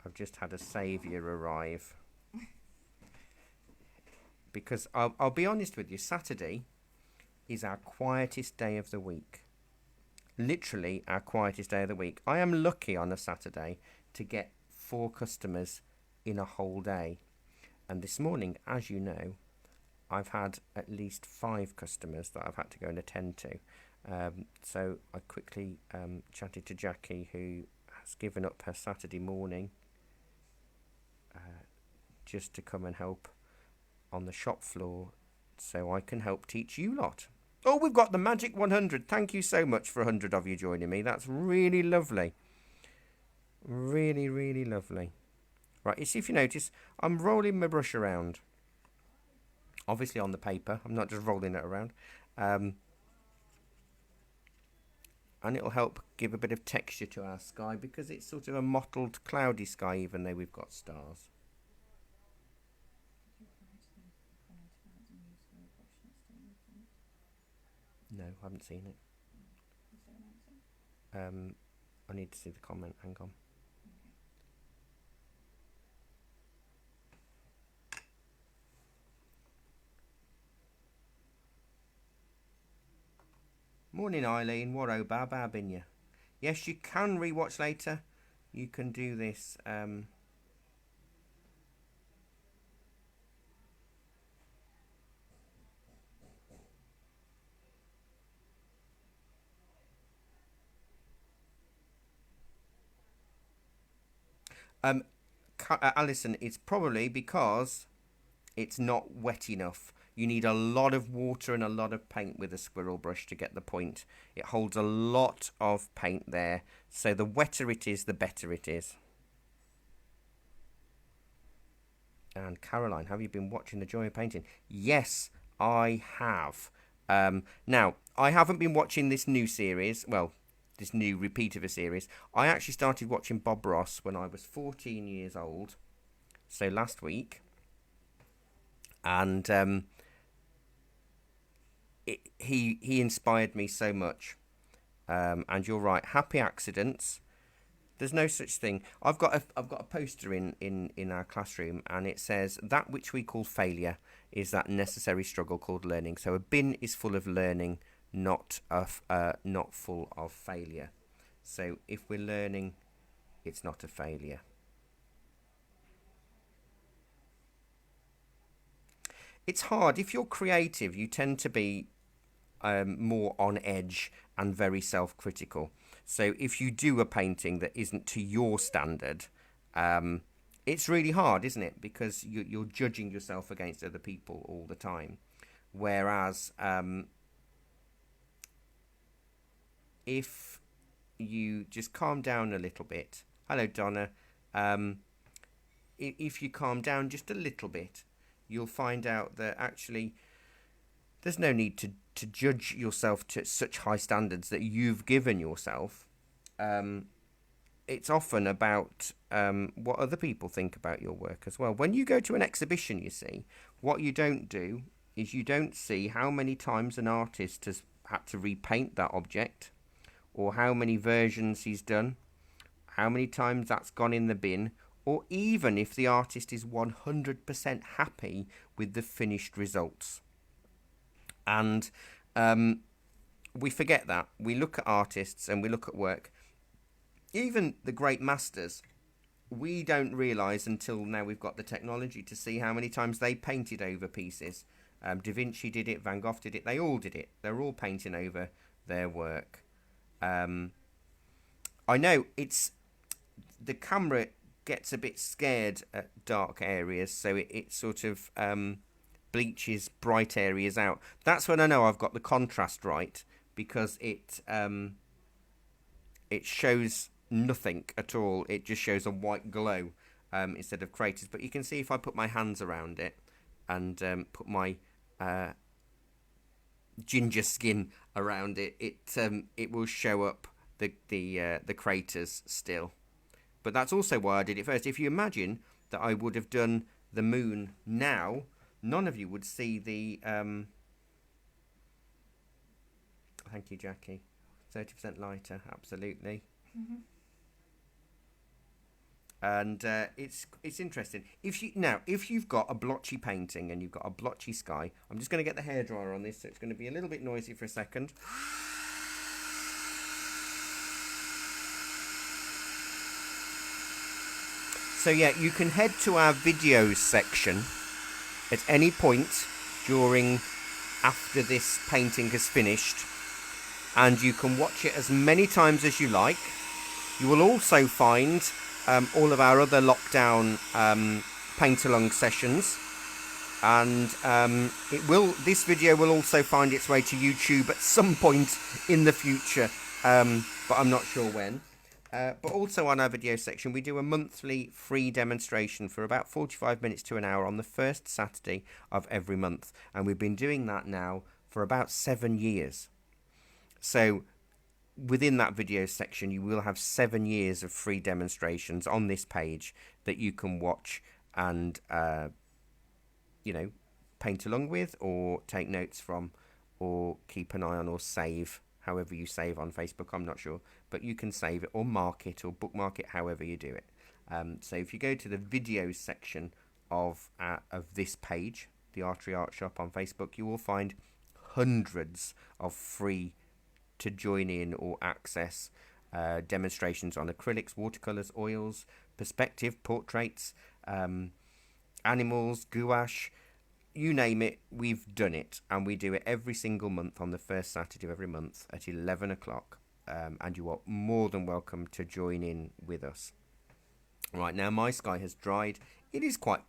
I've just had a saviour arrive. Because I'll be honest with you, Saturday is our quietest day of the week. Literally our quietest day of the week. I am lucky on a Saturday to get 4 customers in a whole day. And this morning, as you know, I've had at least 5 customers that I've had to go and attend to. So I quickly chatted to Jackie, who has given up her Saturday morning just to come and help on the shop floor, so I can help teach you lot. Oh, we've got the magic 100. Thank you so much for 100 of you joining me. That's really lovely. Really, really lovely. Right, you see, if you notice, I'm rolling my brush around. Obviously on the paper. I'm not just rolling it around. And it'll help give a bit of texture to our sky, because it's sort of a mottled, cloudy sky, even though we've got stars. No, I haven't seen it. I need to see the comment. Hang on. Morning, Eileen. What oh, bab in you? Yes, you can rewatch later. You can do this. Alison, it's probably because it's not wet enough. You need a lot of water and a lot of paint with a squirrel brush to get the point. It holds a lot of paint there, so the wetter it is, the better it is. And Caroline, have you been watching The Joy of Painting? Yes, I have. Now, I haven't been watching this new series, well, this new repeat of a series. I actually started watching Bob Ross when I was 14 years old, so last week. And he inspired me so much. And you're right, happy accidents. There's no such thing. I've got a poster in our classroom, and it says, that which we call failure is that necessary struggle called learning. So a bin is full of learning, not full of failure. So if we're learning, it's not a failure. It's hard. If you're creative, you tend to be more on edge and very self-critical. So if you do a painting that isn't to your standard, it's really hard, isn't it? Because you're judging yourself against other people all the time. Whereas if you just calm down a little bit, hello Donna, if you calm down just a little bit, you'll find out that actually there's no need to judge yourself to such high standards that you've given yourself. It's often about what other people think about your work as well. When you go to an exhibition, you see, what you don't do is you don't see how many times an artist has had to repaint that object, or how many versions he's done, how many times that's gone in the bin, or even if the artist is 100% happy with the finished results. And we forget that. We look at artists and we look at work, even the great masters. We don't realise until now we've got the technology to see how many times they painted over pieces. Da Vinci did it, Van Gogh did it, they all did it. They're all painting over their work. I know the camera gets a bit scared at dark areas, so it sort of bleaches bright areas out. That's when I know I've got the contrast right, because it shows nothing at all. It just shows a white glow instead of craters. But you can see if I put my hands around it and put my ginger skin around it, it will show up the craters still. But that's also why I did it first. If you imagine that I would have done the moon now, none of you would see the thank you, Jackie. 30% lighter, absolutely. Mm-hmm. And it's interesting. If you've got a blotchy painting and you've got a blotchy sky, I'm just going to get the hairdryer on this, so it's going to be a little bit noisy for a second. So yeah, you can head to our videos section at any point after this painting has finished, and you can watch it as many times as you like. You will also find all of our other lockdown paint-along sessions, and this video will also find its way to YouTube at some point in the future, but I'm not sure when. But also on our video section, we do a monthly free demonstration for about 45 minutes to an hour on the first Saturday of every month, and we've been doing that now for about 7 years. So within that video section, you will have 7 years of free demonstrations on this page that you can watch and paint along with, or take notes from, or keep an eye on, or save. However you save on Facebook, I'm not sure, but you can save it or mark it or bookmark it, however you do it. So if you go to the videos section of this page, the Artery Art Shop on Facebook, you will find hundreds of free to join in or access demonstrations on acrylics, watercolours, oils, perspective, portraits, animals, gouache. You name it, we've done it, and we do it every single month on the first Saturday of every month at 11 o'clock, and you are more than welcome to join in with us. Right, now my sky has dried. It is quite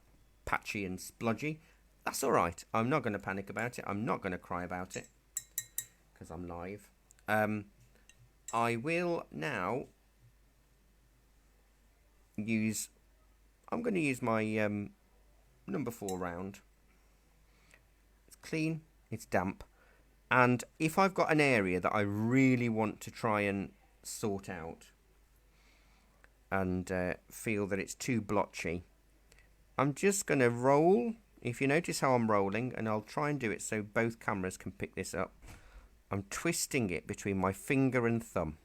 patchy and splodgy. That's all right. I'm not going to panic about it. I'm not going to cry about it because I'm live. I will now I'm going to use my number 4 round. Clean, it's damp, and if I've got an area that I really want to try and sort out and feel that it's too blotchy, I'm just going to roll. If you notice how I'm rolling, and I'll try and do it so both cameras can pick this up, I'm twisting it between my finger and thumb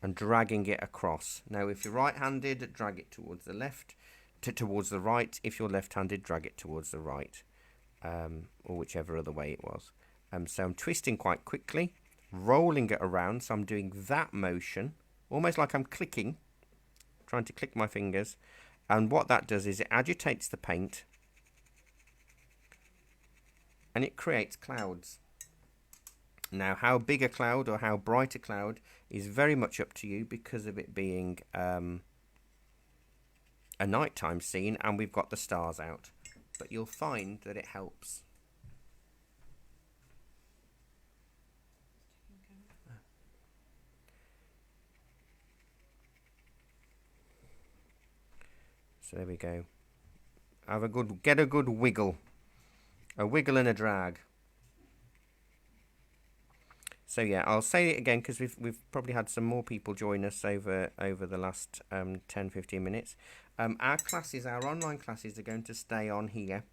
and dragging it across. Now if you're right-handed, drag it towards the left, towards the right. If you're left-handed, drag it towards the right, or whichever other way it was. So I'm twisting quite quickly, rolling it around. So I'm doing that motion, almost like I'm clicking, trying to click my fingers. And what that does is it agitates the paint, and it creates clouds. Now, how big a cloud or how bright a cloud is very much up to you, because of it being a nighttime scene and we've got the stars out, but you'll find that it helps. So there we go. Get a good wiggle, a wiggle and a drag. So yeah, I'll say it again because we've probably had some more people join us over the last 10-15 minutes. Our online classes are going to stay on here,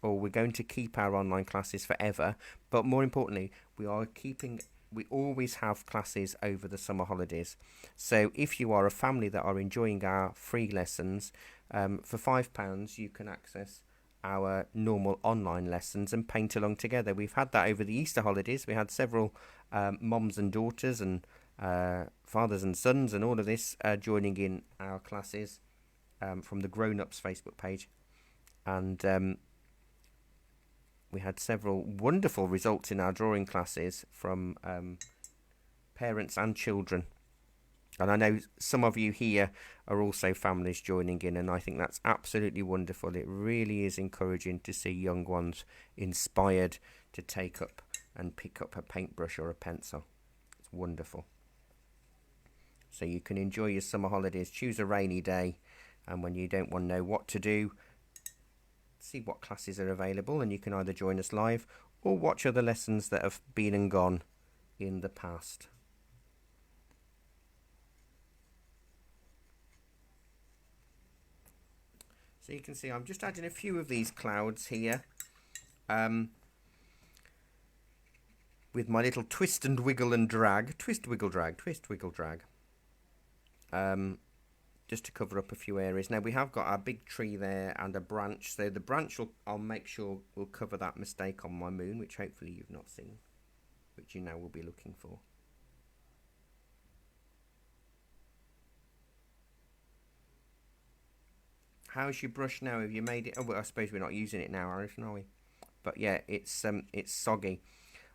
or we're going to keep our online classes forever. But more importantly, we we always have classes over the summer holidays. So if you are a family that are enjoying our free lessons, for £5 you can access our normal online lessons and paint along together. We've had that over the Easter holidays. We had several mums and daughters and fathers and sons and all of this joining in our classes from the grown-ups Facebook page, and we had several wonderful results in our drawing classes from parents and children. And I know some of you here are also families joining in, and I think that's absolutely wonderful. It really is encouraging to see young ones inspired to take up and pick up a paintbrush or a pencil. It's wonderful. So you can enjoy your summer holidays, choose a rainy day, and when you don't want to know what to do, see what classes are available, and you can either join us live or watch other lessons that have been and gone in the past. So you can see I'm just adding a few of these clouds here with my little twist and wiggle and drag. Twist, wiggle, drag, twist, wiggle, drag. Just to cover up a few areas. Now we have got our big tree there and a branch. So the branch I'll make sure will cover that mistake on my moon, which hopefully you've not seen, which you now will be looking for. How's your brush now? Have you made it? Oh, well, I suppose we're not using it now, Alison, are we? But yeah, it's soggy.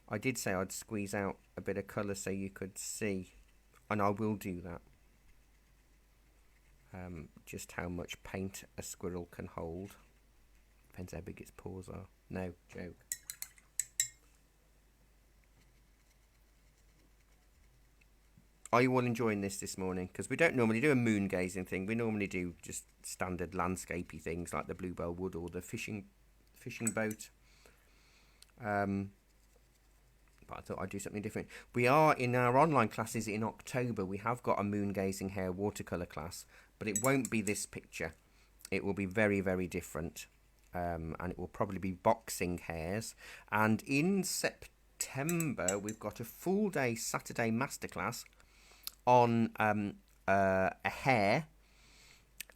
I did say I'd squeeze out a bit of colour so you could see, and I will do that. Just how much paint a squirrel can hold. Depends how big its paws are. No, joke. Are you all enjoying this morning? Because we don't normally do a moon gazing thing. We normally do just standard landscapey things like the bluebell wood or the fishing boat. But I thought I'd do something different. We are in our online classes in October. We have got a moon gazing Hare watercolour class, but it won't be this picture. It will be very, very different, and it will probably be boxing hares. And in September, we've got a full day Saturday masterclass on a hare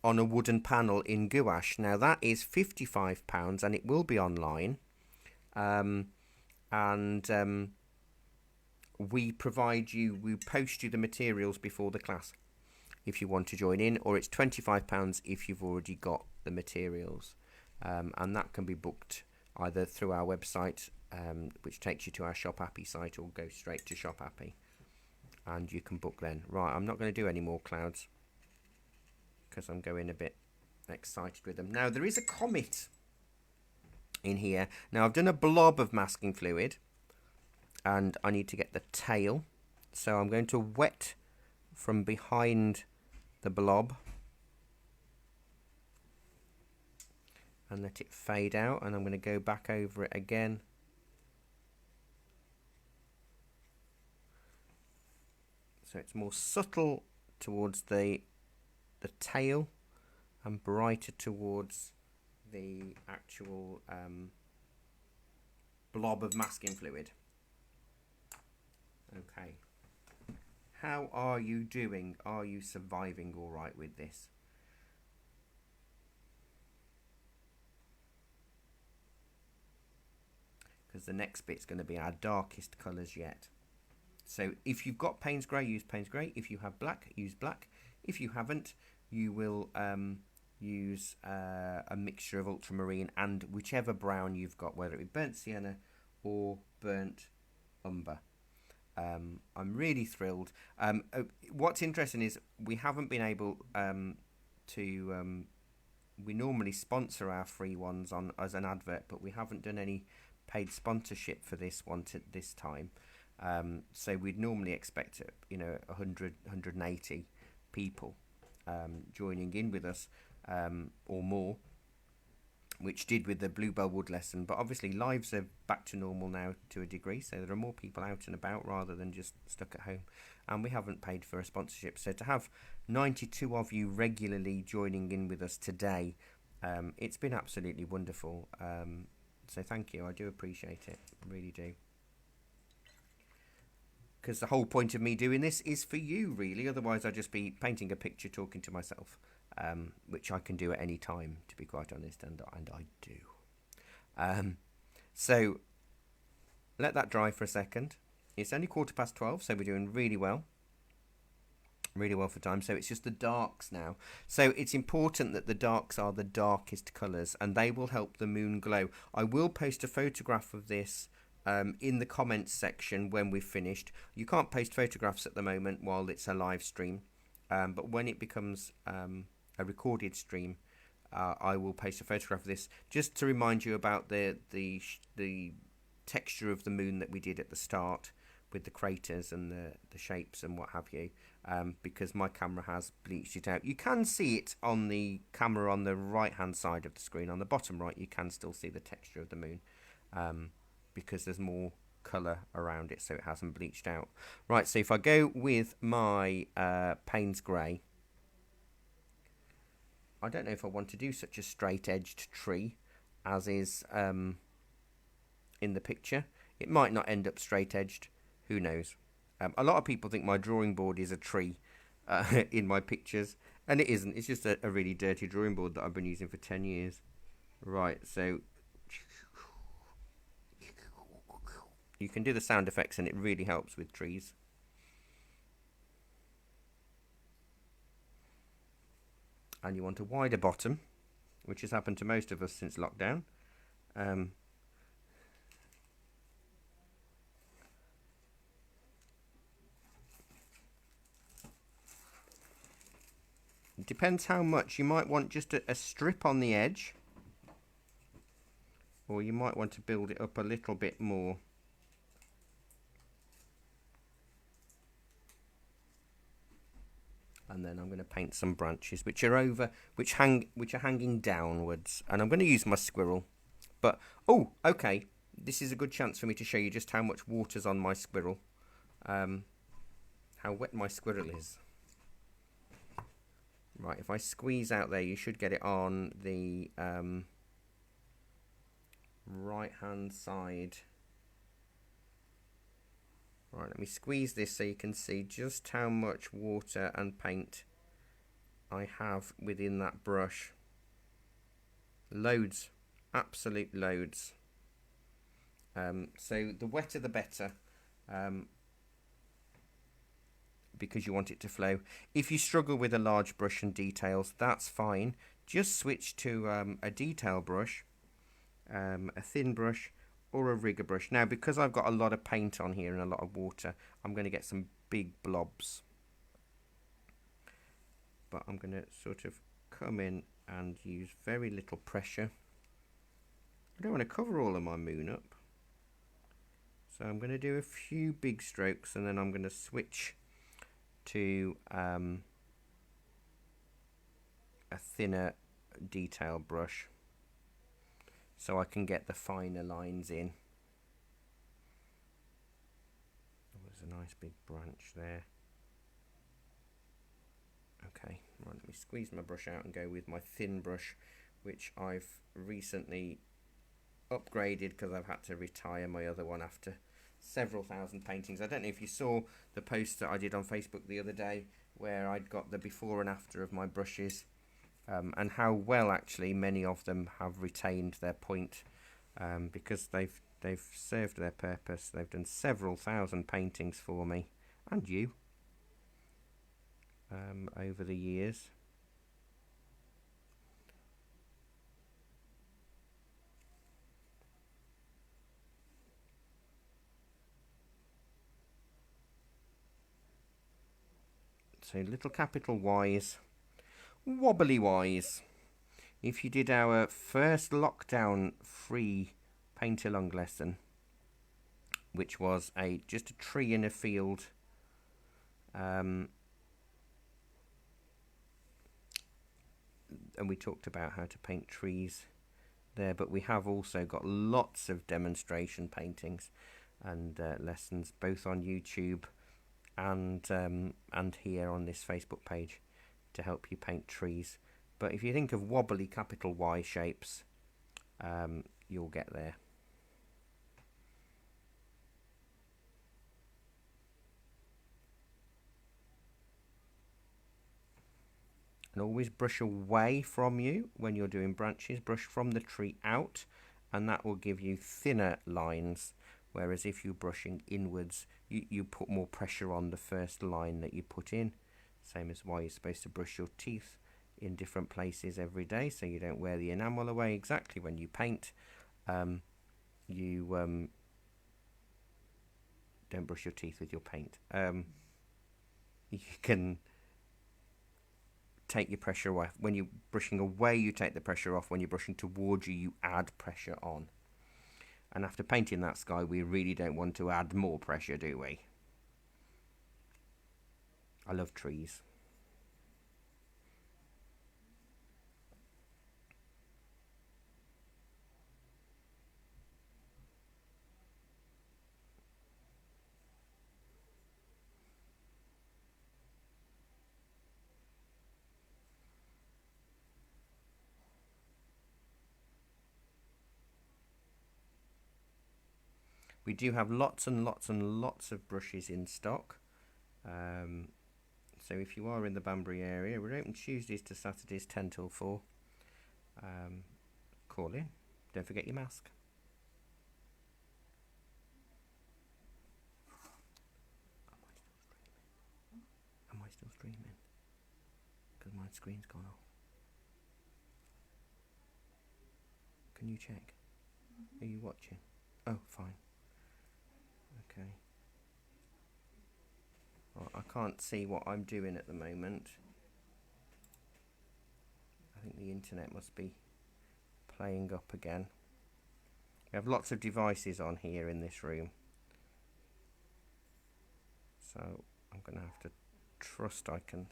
on a wooden panel in gouache. Now that is £55 and it will be online. We post you the materials before the class if you want to join in, or it's £25 if you've already got the materials. And that can be booked either through our website, which takes you to our Shop Happy site, or go straight to Shop Happy. And you can book then. Right, I'm not going to do any more clouds because I'm going a bit excited with them. Now, there is a comet in here. Now, I've done a blob of masking fluid and I need to get the tail. So I'm going to wet from behind the blob and let it fade out. And I'm going to go back over it again. So it's more subtle towards the tail and brighter towards the actual blob of masking fluid. Okay. How are you doing? Are you surviving all right with this? Because the next bit's going to be our darkest colours yet. So if you've got Payne's Grey, use Payne's Grey. If you have black, use black. If you haven't, you will use a mixture of ultramarine and whichever brown you've got, whether it be burnt sienna or burnt umber. I'm really thrilled. What's interesting is we haven't been able to... we normally sponsor our free ones as an advert, but we haven't done any paid sponsorship for this one this time. So we'd normally expect 100, 180 people joining in with us or more, which did with the bluebell wood lesson. But obviously lives are back to normal now to a degree, so there are more people out and about rather than just stuck at home, and we haven't paid for a sponsorship. So to have 92 of you regularly joining in with us today, it's been absolutely wonderful. So thank you. I do appreciate it, I really do. because the whole point of me doing this is for you, really. Otherwise, I'd just be painting a picture talking to myself, which I can do at any time, to be quite honest, and I do. So let that dry for a second. It's only 12:15, so we're doing really well for time. So it's just the darks now. So it's important that the darks are the darkest colours, and they will help the moon glow. I will post a photograph of this in the comments section when we've finished. You can't post photographs at the moment while it's a live stream, but when it becomes a recorded stream, I will post a photograph of this just to remind you about the texture of the moon that we did at the start with the craters and the shapes and what have you, because my camera has bleached it out. You can see it on the camera on the right hand side of the screen. On the bottom right, you can still see the texture of the moon, because there's more colour around it, so it hasn't bleached out. Right, so if I go with my Payne's Grey, I don't know if I want to do such a straight-edged tree as is in the picture. It might not end up straight-edged. Who knows? A lot of people think my drawing board is a tree in my pictures, and it isn't. It's just a really dirty drawing board that I've been using for 10 years. Right, so you can do the sound effects, and it really helps with trees. And you want a wider bottom, which has happened to most of us since lockdown. It depends how much. You might want just a strip on the edge, or you might want to build it up a little bit more. And then I'm going to paint some branches which are hanging downwards, and I'm going to use my squirrel. But oh, okay, this is a good chance for me to show you just how much water's on my squirrel, how wet my squirrel is. Right, if I squeeze out there, you should get it on the right hand side. Right, let me squeeze this so you can see just how much water and paint I have within that brush. Loads, absolute loads. So the wetter the better, because you want it to flow. If you struggle with a large brush and details, that's fine. Just switch to a detail brush, a thin brush, or a rigger brush. Now, because I've got a lot of paint on here and a lot of water, I'm going to get some big blobs. But I'm going to sort of come in and use very little pressure. I don't want to cover all of my moon up. So I'm going to do a few big strokes, and then I'm going to switch to a thinner detail brush, so I can get the finer lines in. Oh, there's a nice big branch there. Okay, right, let me squeeze my brush out and go with my thin brush, which I've recently upgraded because I've had to retire my other one after several thousand paintings. I don't know if you saw the post that I did on Facebook the other day where I'd got the before and after of my brushes, and how well actually many of them have retained their point, because they've served their purpose. They've done several thousand paintings for me and you over the years. So little capital Y's, wobbly Y's. If you did our first lockdown free paint along lesson, which was just a tree in a field, and we talked about how to paint trees there, but we have also got lots of demonstration paintings and lessons both on YouTube and here on this Facebook page to help you paint trees. But if you think of wobbly capital Y shapes, you'll get there. And always brush away from you when you're doing branches. Brush from the tree out, and that will give you thinner lines. Whereas if you're brushing inwards, you put more pressure on the first line that you put in. Same as why you're supposed to brush your teeth in different places every day, so you don't wear the enamel away. Exactly when you paint, you don't brush your teeth with your paint. You can take your pressure away. When you're brushing away, you take the pressure off. When you're brushing towards you, you add pressure on. And after painting that sky, we really don't want to add more pressure, do we? I love trees. We do have lots and lots and lots of brushes in stock. So if you are in the Banbury area, we're open Tuesdays to Saturdays 10 till 4. Call in. Don't forget your mask. Am I still streaming? Because my screen's gone off. Can you check? Are you watching? Oh, fine. Okay. Well, I can't see what I'm doing at the moment. I think the internet must be playing up again. We have lots of devices on here in this room, so I'm going to have to trust I can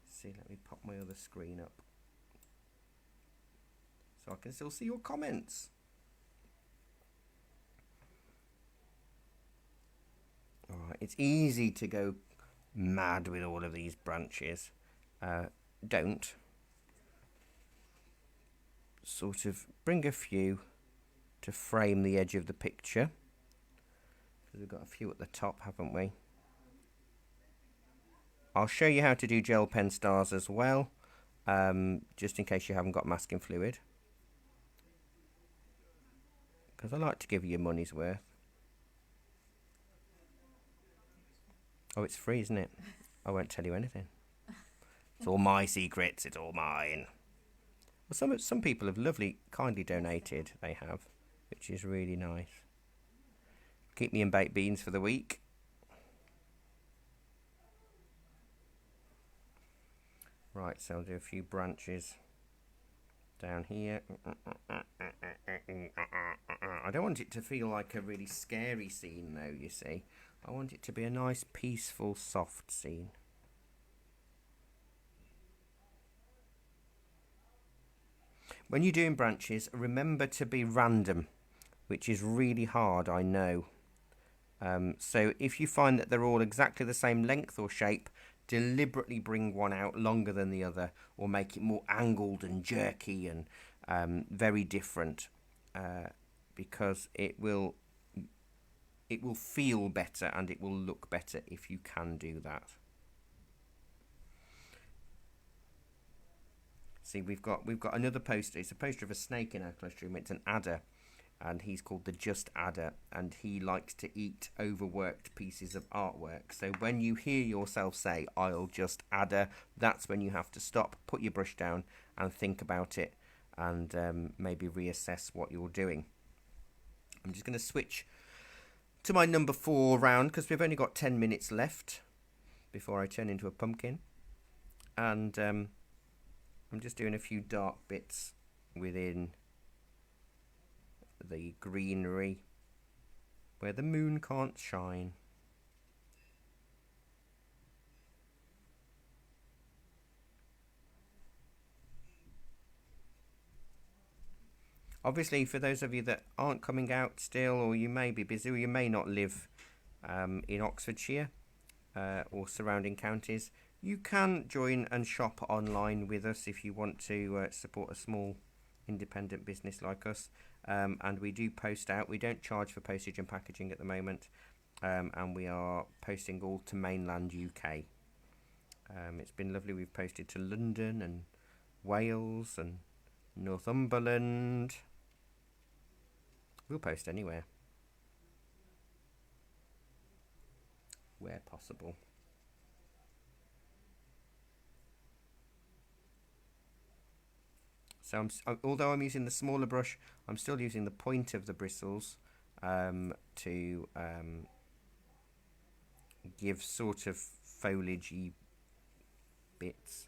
see. Let me pop my other screen up so I can still see your comments. Alright, it's easy to go mad with all of these branches. Don't. Sort of bring a few to frame the edge of the picture. Because we've got a few at the top, haven't we? I'll show you how to do gel pen stars as well, just in case you haven't got masking fluid. Because I like to give you your money's worth. Oh, it's free, isn't it? I won't tell you anything. It's all my secrets. It's all mine. Well, some people have kindly donated. They have, which is really nice. Keep me in baked beans for the week. Right, so I'll do a few branches down here. I don't want it to feel like a really scary scene, though, you see. I want it to be a nice, peaceful, soft scene. When you're doing branches, remember to be random, which is really hard, I know. So if you find that they're all exactly the same length or shape, deliberately bring one out longer than the other, or make it more angled and jerky and very different, because it will feel better and it will look better if you can do that. See, we've got another poster. It's a poster of a snake in our classroom. It's an adder, and he's called the Just Adder, and he likes to eat overworked pieces of artwork. So when you hear yourself say, "I'll just adder," that's when you have to stop, put your brush down, and think about it, and maybe reassess what you're doing. I'm just going to switch to my number 4 round because we've only got 10 minutes left before I turn into a pumpkin, and I'm just doing a few dark bits within the greenery where the moon can't shine. Obviously, for those of you that aren't coming out still, or you may be busy, or you may not live in Oxfordshire or surrounding counties, you can join and shop online with us if you want to support a small independent business like us. And we do post out. We don't charge for postage and packaging at the moment, and we are posting all to mainland UK. It's been lovely. We've posted to London and Wales and Northumberland. We'll post anywhere where possible. So although I'm using the smaller brush, I'm still using the point of the bristles to give sort of foliagey bits.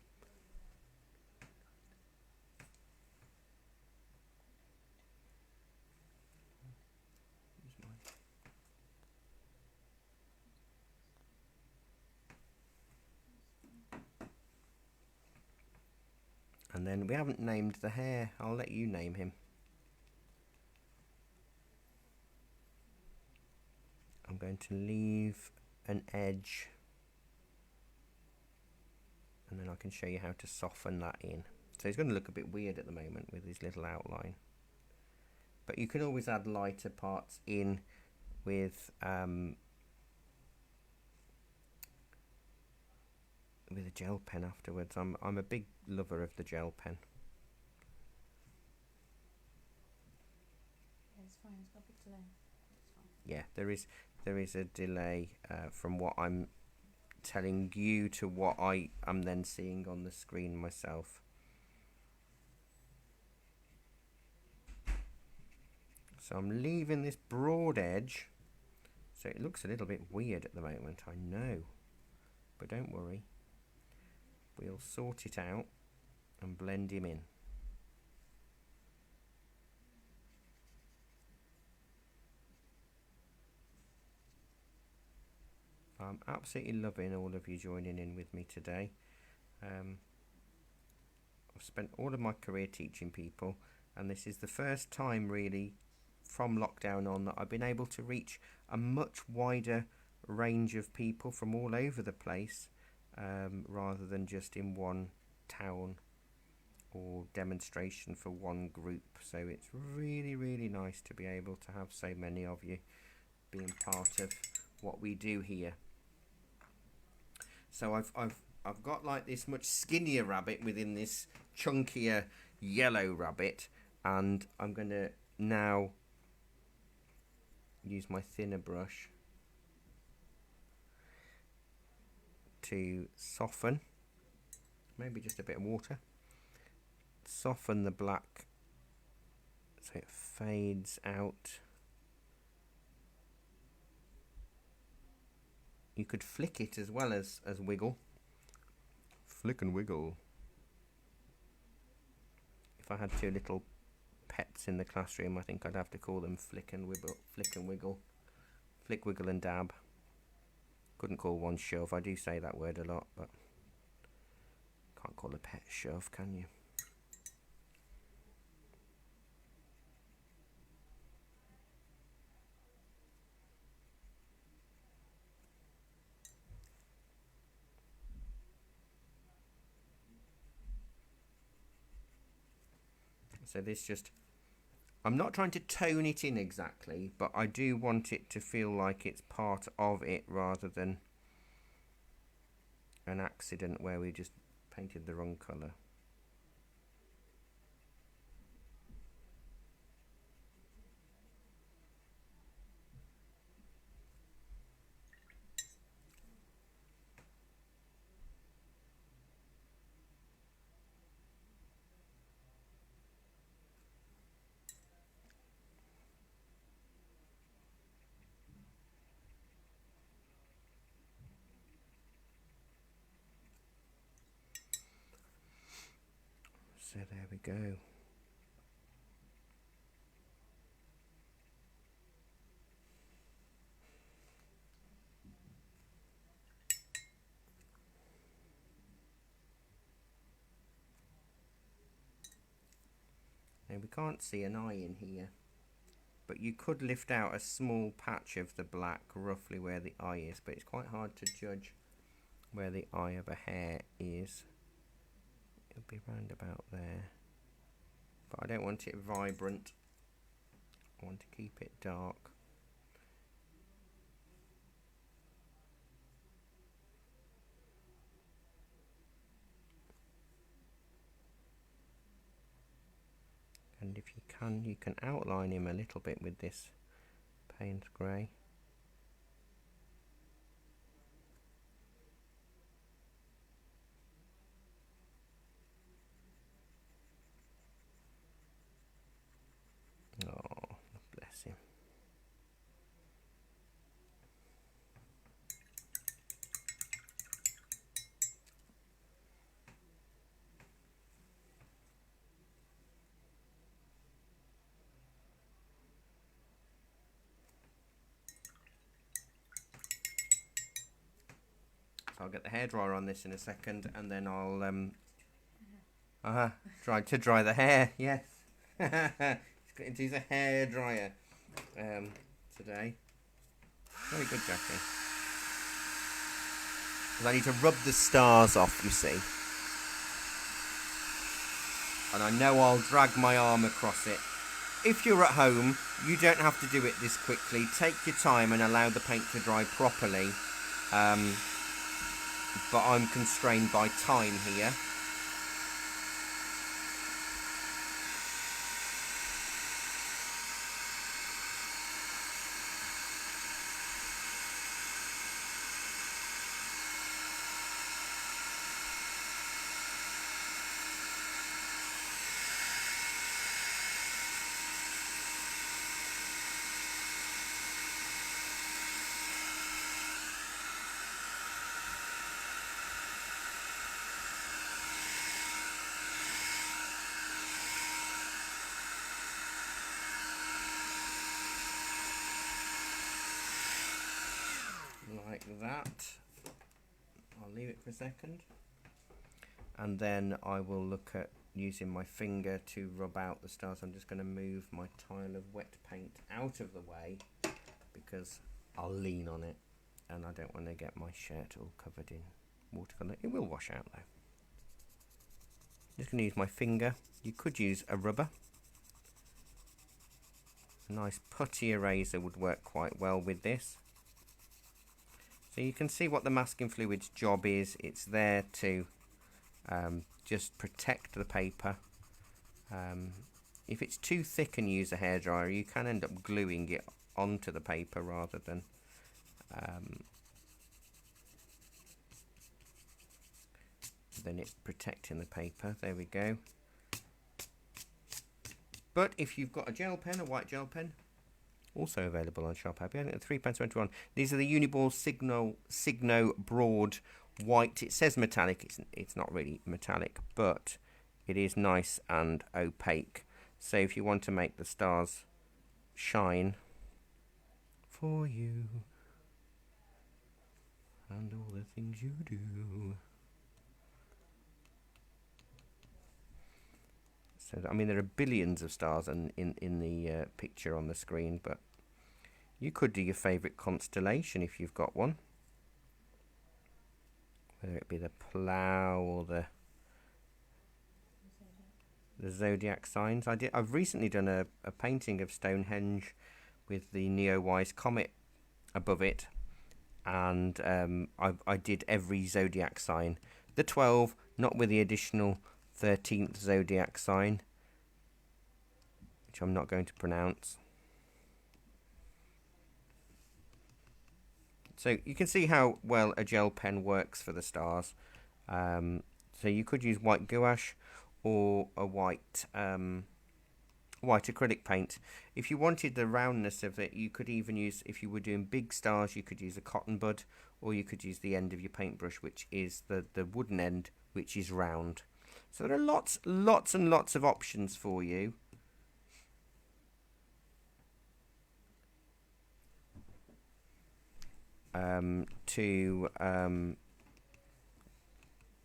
And then we haven't named the hare. I'll let you name him. I'm going to leave an edge, and then I can show you how to soften that in. So he's going to look a bit weird at the moment with his little outline, but you can always add lighter parts in with a gel pen afterwards. I'm a big lover of the gel pen. Yeah, it's fine. It's got a big delay. It's fine. Yeah, there is a delay from what I'm telling you to what I am then seeing on the screen myself. So I'm leaving this broad edge, so it looks a little bit weird at the moment, I know, but don't worry, we'll sort it out and blend him in. I'm absolutely loving all of you joining in with me today. I've spent all of my career teaching people, and this is the first time really from lockdown on that I've been able to reach a much wider range of people from all over the place, rather than just in one town or demonstration for one group. So it's really, really nice to be able to have so many of you being part of what we do here. So I've got like this much skinnier rabbit within this chunkier yellow rabbit, and I'm going to now use my thinner brush to soften, maybe just a bit of water, soften the black so it fades out. You could flick it as well as wiggle. Flick and wiggle. If I had two little pets in the classroom, I think I'd have to call them Flick and Wiggle. Flick and Wiggle. Flick, wiggle and dab. Couldn't call one shove. I do say that word a lot, but can't call a pet shove, can you? So this just, I'm not trying to tone it in exactly, but I do want it to feel like it's part of it rather than an accident where we just painted the wrong colour. So there we go. Now we can't see an eye in here, but you could lift out a small patch of the black roughly where the eye is, but it's quite hard to judge where the eye of a hare is. It'll be round about there, but I don't want it vibrant. I want to keep it dark. and you can outline him a little bit with this Payne's grey. Oh, bless him. So I'll get the hairdryer on this in a second, and then I'll try to dry the hair. Yes, he's got into his hairdryer today. Very good, Jackie. 'Cause I need to rub the stars off, you see, and I know I'll drag my arm across it. If you're at home, you don't have to do it this quickly. Take your time and allow the paint to dry properly. But I'm constrained by time here. Like that. I'll leave it for a second, and then I will look at using my finger to rub out the stars. I'm just going to move my tile of wet paint out of the way because I'll lean on it and I don't want to get my shirt all covered in watercolour. It will wash out though. Just going to use my finger. You could use a rubber. A nice putty eraser would work quite well with this. So you can see what the masking fluid's job is. It's there to just protect the paper. If it's too thick and use a hairdryer, you can end up gluing it onto the paper rather than it protecting the paper. There we go. But if you've got a gel pen, a white gel pen, also available on Shop Happy. I think £3.21. These are the Uniball Signo Broad White. It says metallic. It's not really metallic, but it is nice and opaque. So if you want to make the stars shine for you and all the things you do. So, I mean, there are billions of stars in the picture on the screen, but you could do your favourite constellation if you've got one. Whether it be the plough or the zodiac signs. I've recently done a painting of Stonehenge with the Neowise comet above it, and I did every zodiac sign. The 12, not with the additional 13th zodiac sign, which I'm not going to pronounce. So you can see how well a gel pen works for the stars. So you could use white gouache or a white acrylic paint. If you wanted the roundness of it, you could even use, if you were doing big stars, you could use a cotton bud, or you could use the end of your paintbrush, which is the wooden end, which is round. So there are lots and lots of options for you.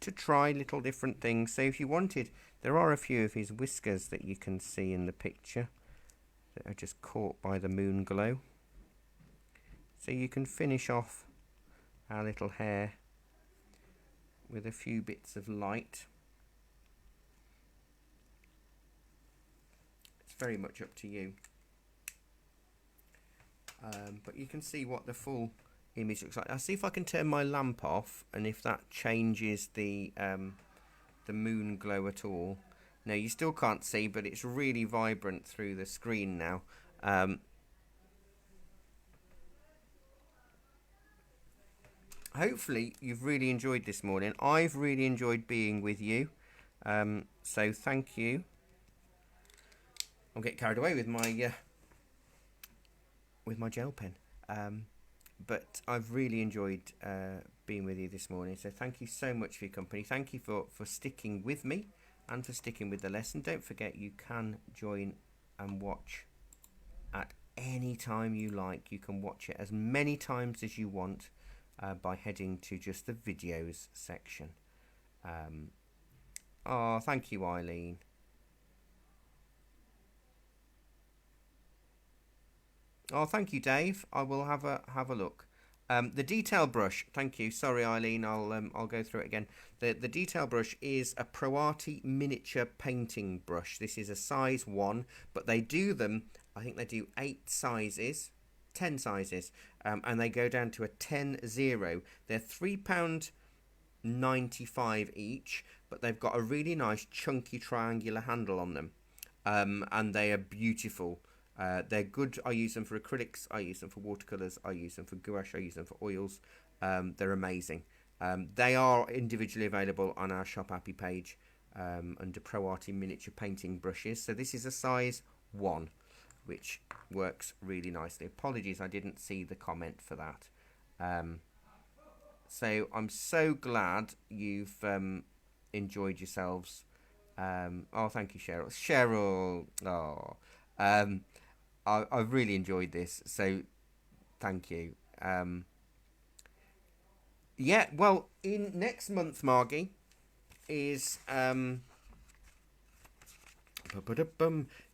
To try little different things. So if you wanted, there are a few of his whiskers that you can see in the picture that are just caught by the moon glow. So you can finish off our little hair with a few bits of light. It's very much up to you. But you can see what the full image looks like. I'll see if I can turn my lamp off, and if that changes the moon glow at all. No, you still can't see, but it's really vibrant through the screen now. Hopefully you've really enjoyed this morning. I've really enjoyed being with you. So thank you. I'll get carried away with my gel pen. But I've really enjoyed being with you this morning. So thank you so much for your company. Thank you for sticking with me and for sticking with the lesson. Don't forget you can join and watch at any time you like. You can watch it as many times as you want by heading to just the videos section. Oh, thank you, Eileen. Oh, thank you, Dave. I will have a look. The detail brush. Thank you. Sorry, Eileen. I'll go through it again. The detail brush is a Proati miniature painting brush. This is a size 1, but they do them. I think they do 8 sizes, 10 sizes, and they go down to a 10-0. They're £3.95 each, but they've got a really nice chunky triangular handle on them, and they are beautiful. They're good. I use them for acrylics, I use them for watercolours, I use them for gouache, I use them for oils. They're amazing. They are individually available on our Shop Happy page under Proati miniature painting brushes. So this is a size 1, which works really nicely. Apologies, I didn't see the comment for that. So I'm so glad you've enjoyed yourselves. Oh, thank you, Cheryl. Cheryl, oh. I've really enjoyed this, so thank you. Yeah, well, in next month, Margie, is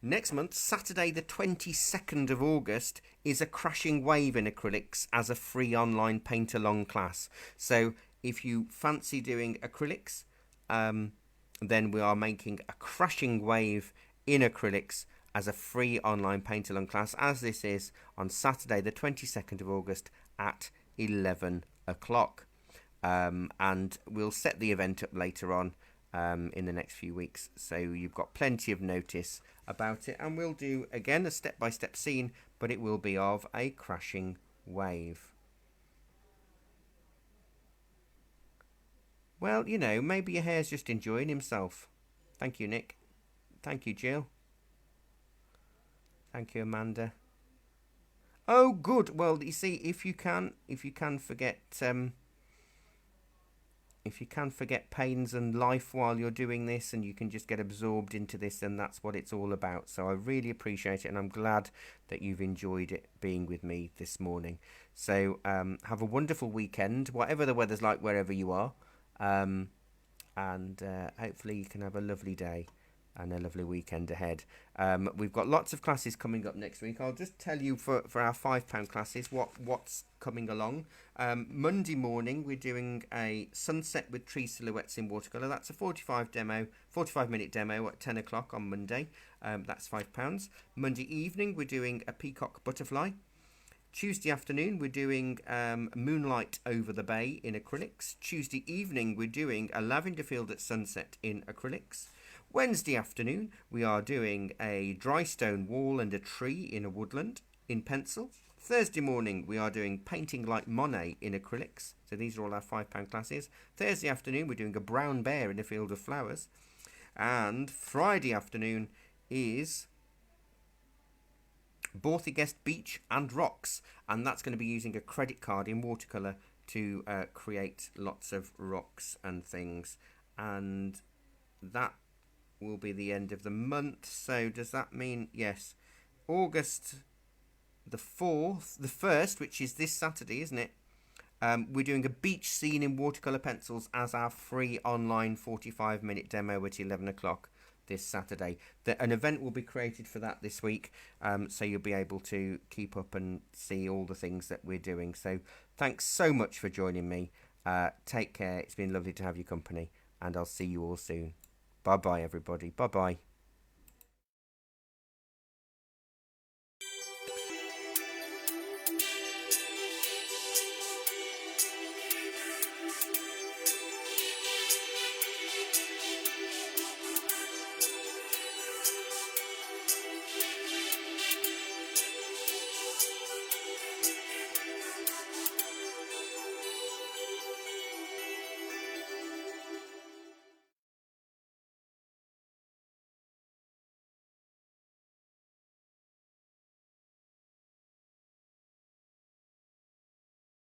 next month, Saturday the 22nd of August, is a Crashing Wave in acrylics as a free online paint-along class. So if you fancy doing acrylics, then we are making a Crashing Wave in acrylics as a free online paint-along class, as this is on Saturday the 22nd of August at 11 o'clock. And we'll set the event up later on in the next few weeks, so you've got plenty of notice about it, and we'll do, again, a step-by-step scene, but it will be of a crashing wave. Well, you know, maybe your hair's just enjoying himself. Thank you, Nick. Thank you, Jill. Thank you, Amanda. Oh, good. Well, you see, if you can forget pains and life while you're doing this, and you can just get absorbed into this, then that's what it's all about. So I really appreciate it, and I'm glad that you've enjoyed it being with me this morning. So have a wonderful weekend, whatever the weather's like wherever you are, and hopefully you can have a lovely day and a lovely weekend ahead. We've got lots of classes coming up next week. I'll just tell you for our £5 classes what's coming along. Monday morning we're doing a sunset with tree silhouettes in watercolour. That's a 45-minute demo at 10 o'clock on Monday. That's £5. Monday evening we're doing a peacock butterfly. Tuesday afternoon we're doing moonlight over the bay in acrylics. Tuesday evening we're doing a lavender field at sunset in acrylics. Wednesday afternoon we are doing a dry stone wall and a tree in a woodland in pencil. Thursday morning we are doing painting like Monet in acrylics. So these are all our £5 classes. Thursday afternoon we're doing a brown bear in a field of flowers. And Friday afternoon is Borthegest Beach and Rocks, and that's going to be using a credit card in watercolour to create lots of rocks and things. And that will be the end of the month. So does that mean, yes, August the 1st, which is this Saturday, isn't it? We're doing a beach scene in watercolour pencils as our free online 45-minute demo at 11 o'clock this Saturday. An event will be created for that this week, so you'll be able to keep up and see all the things that we're doing. So thanks so much for joining me. Take care. It's been lovely to have your company, and I'll see you all soon. Bye-bye, everybody. Bye-bye.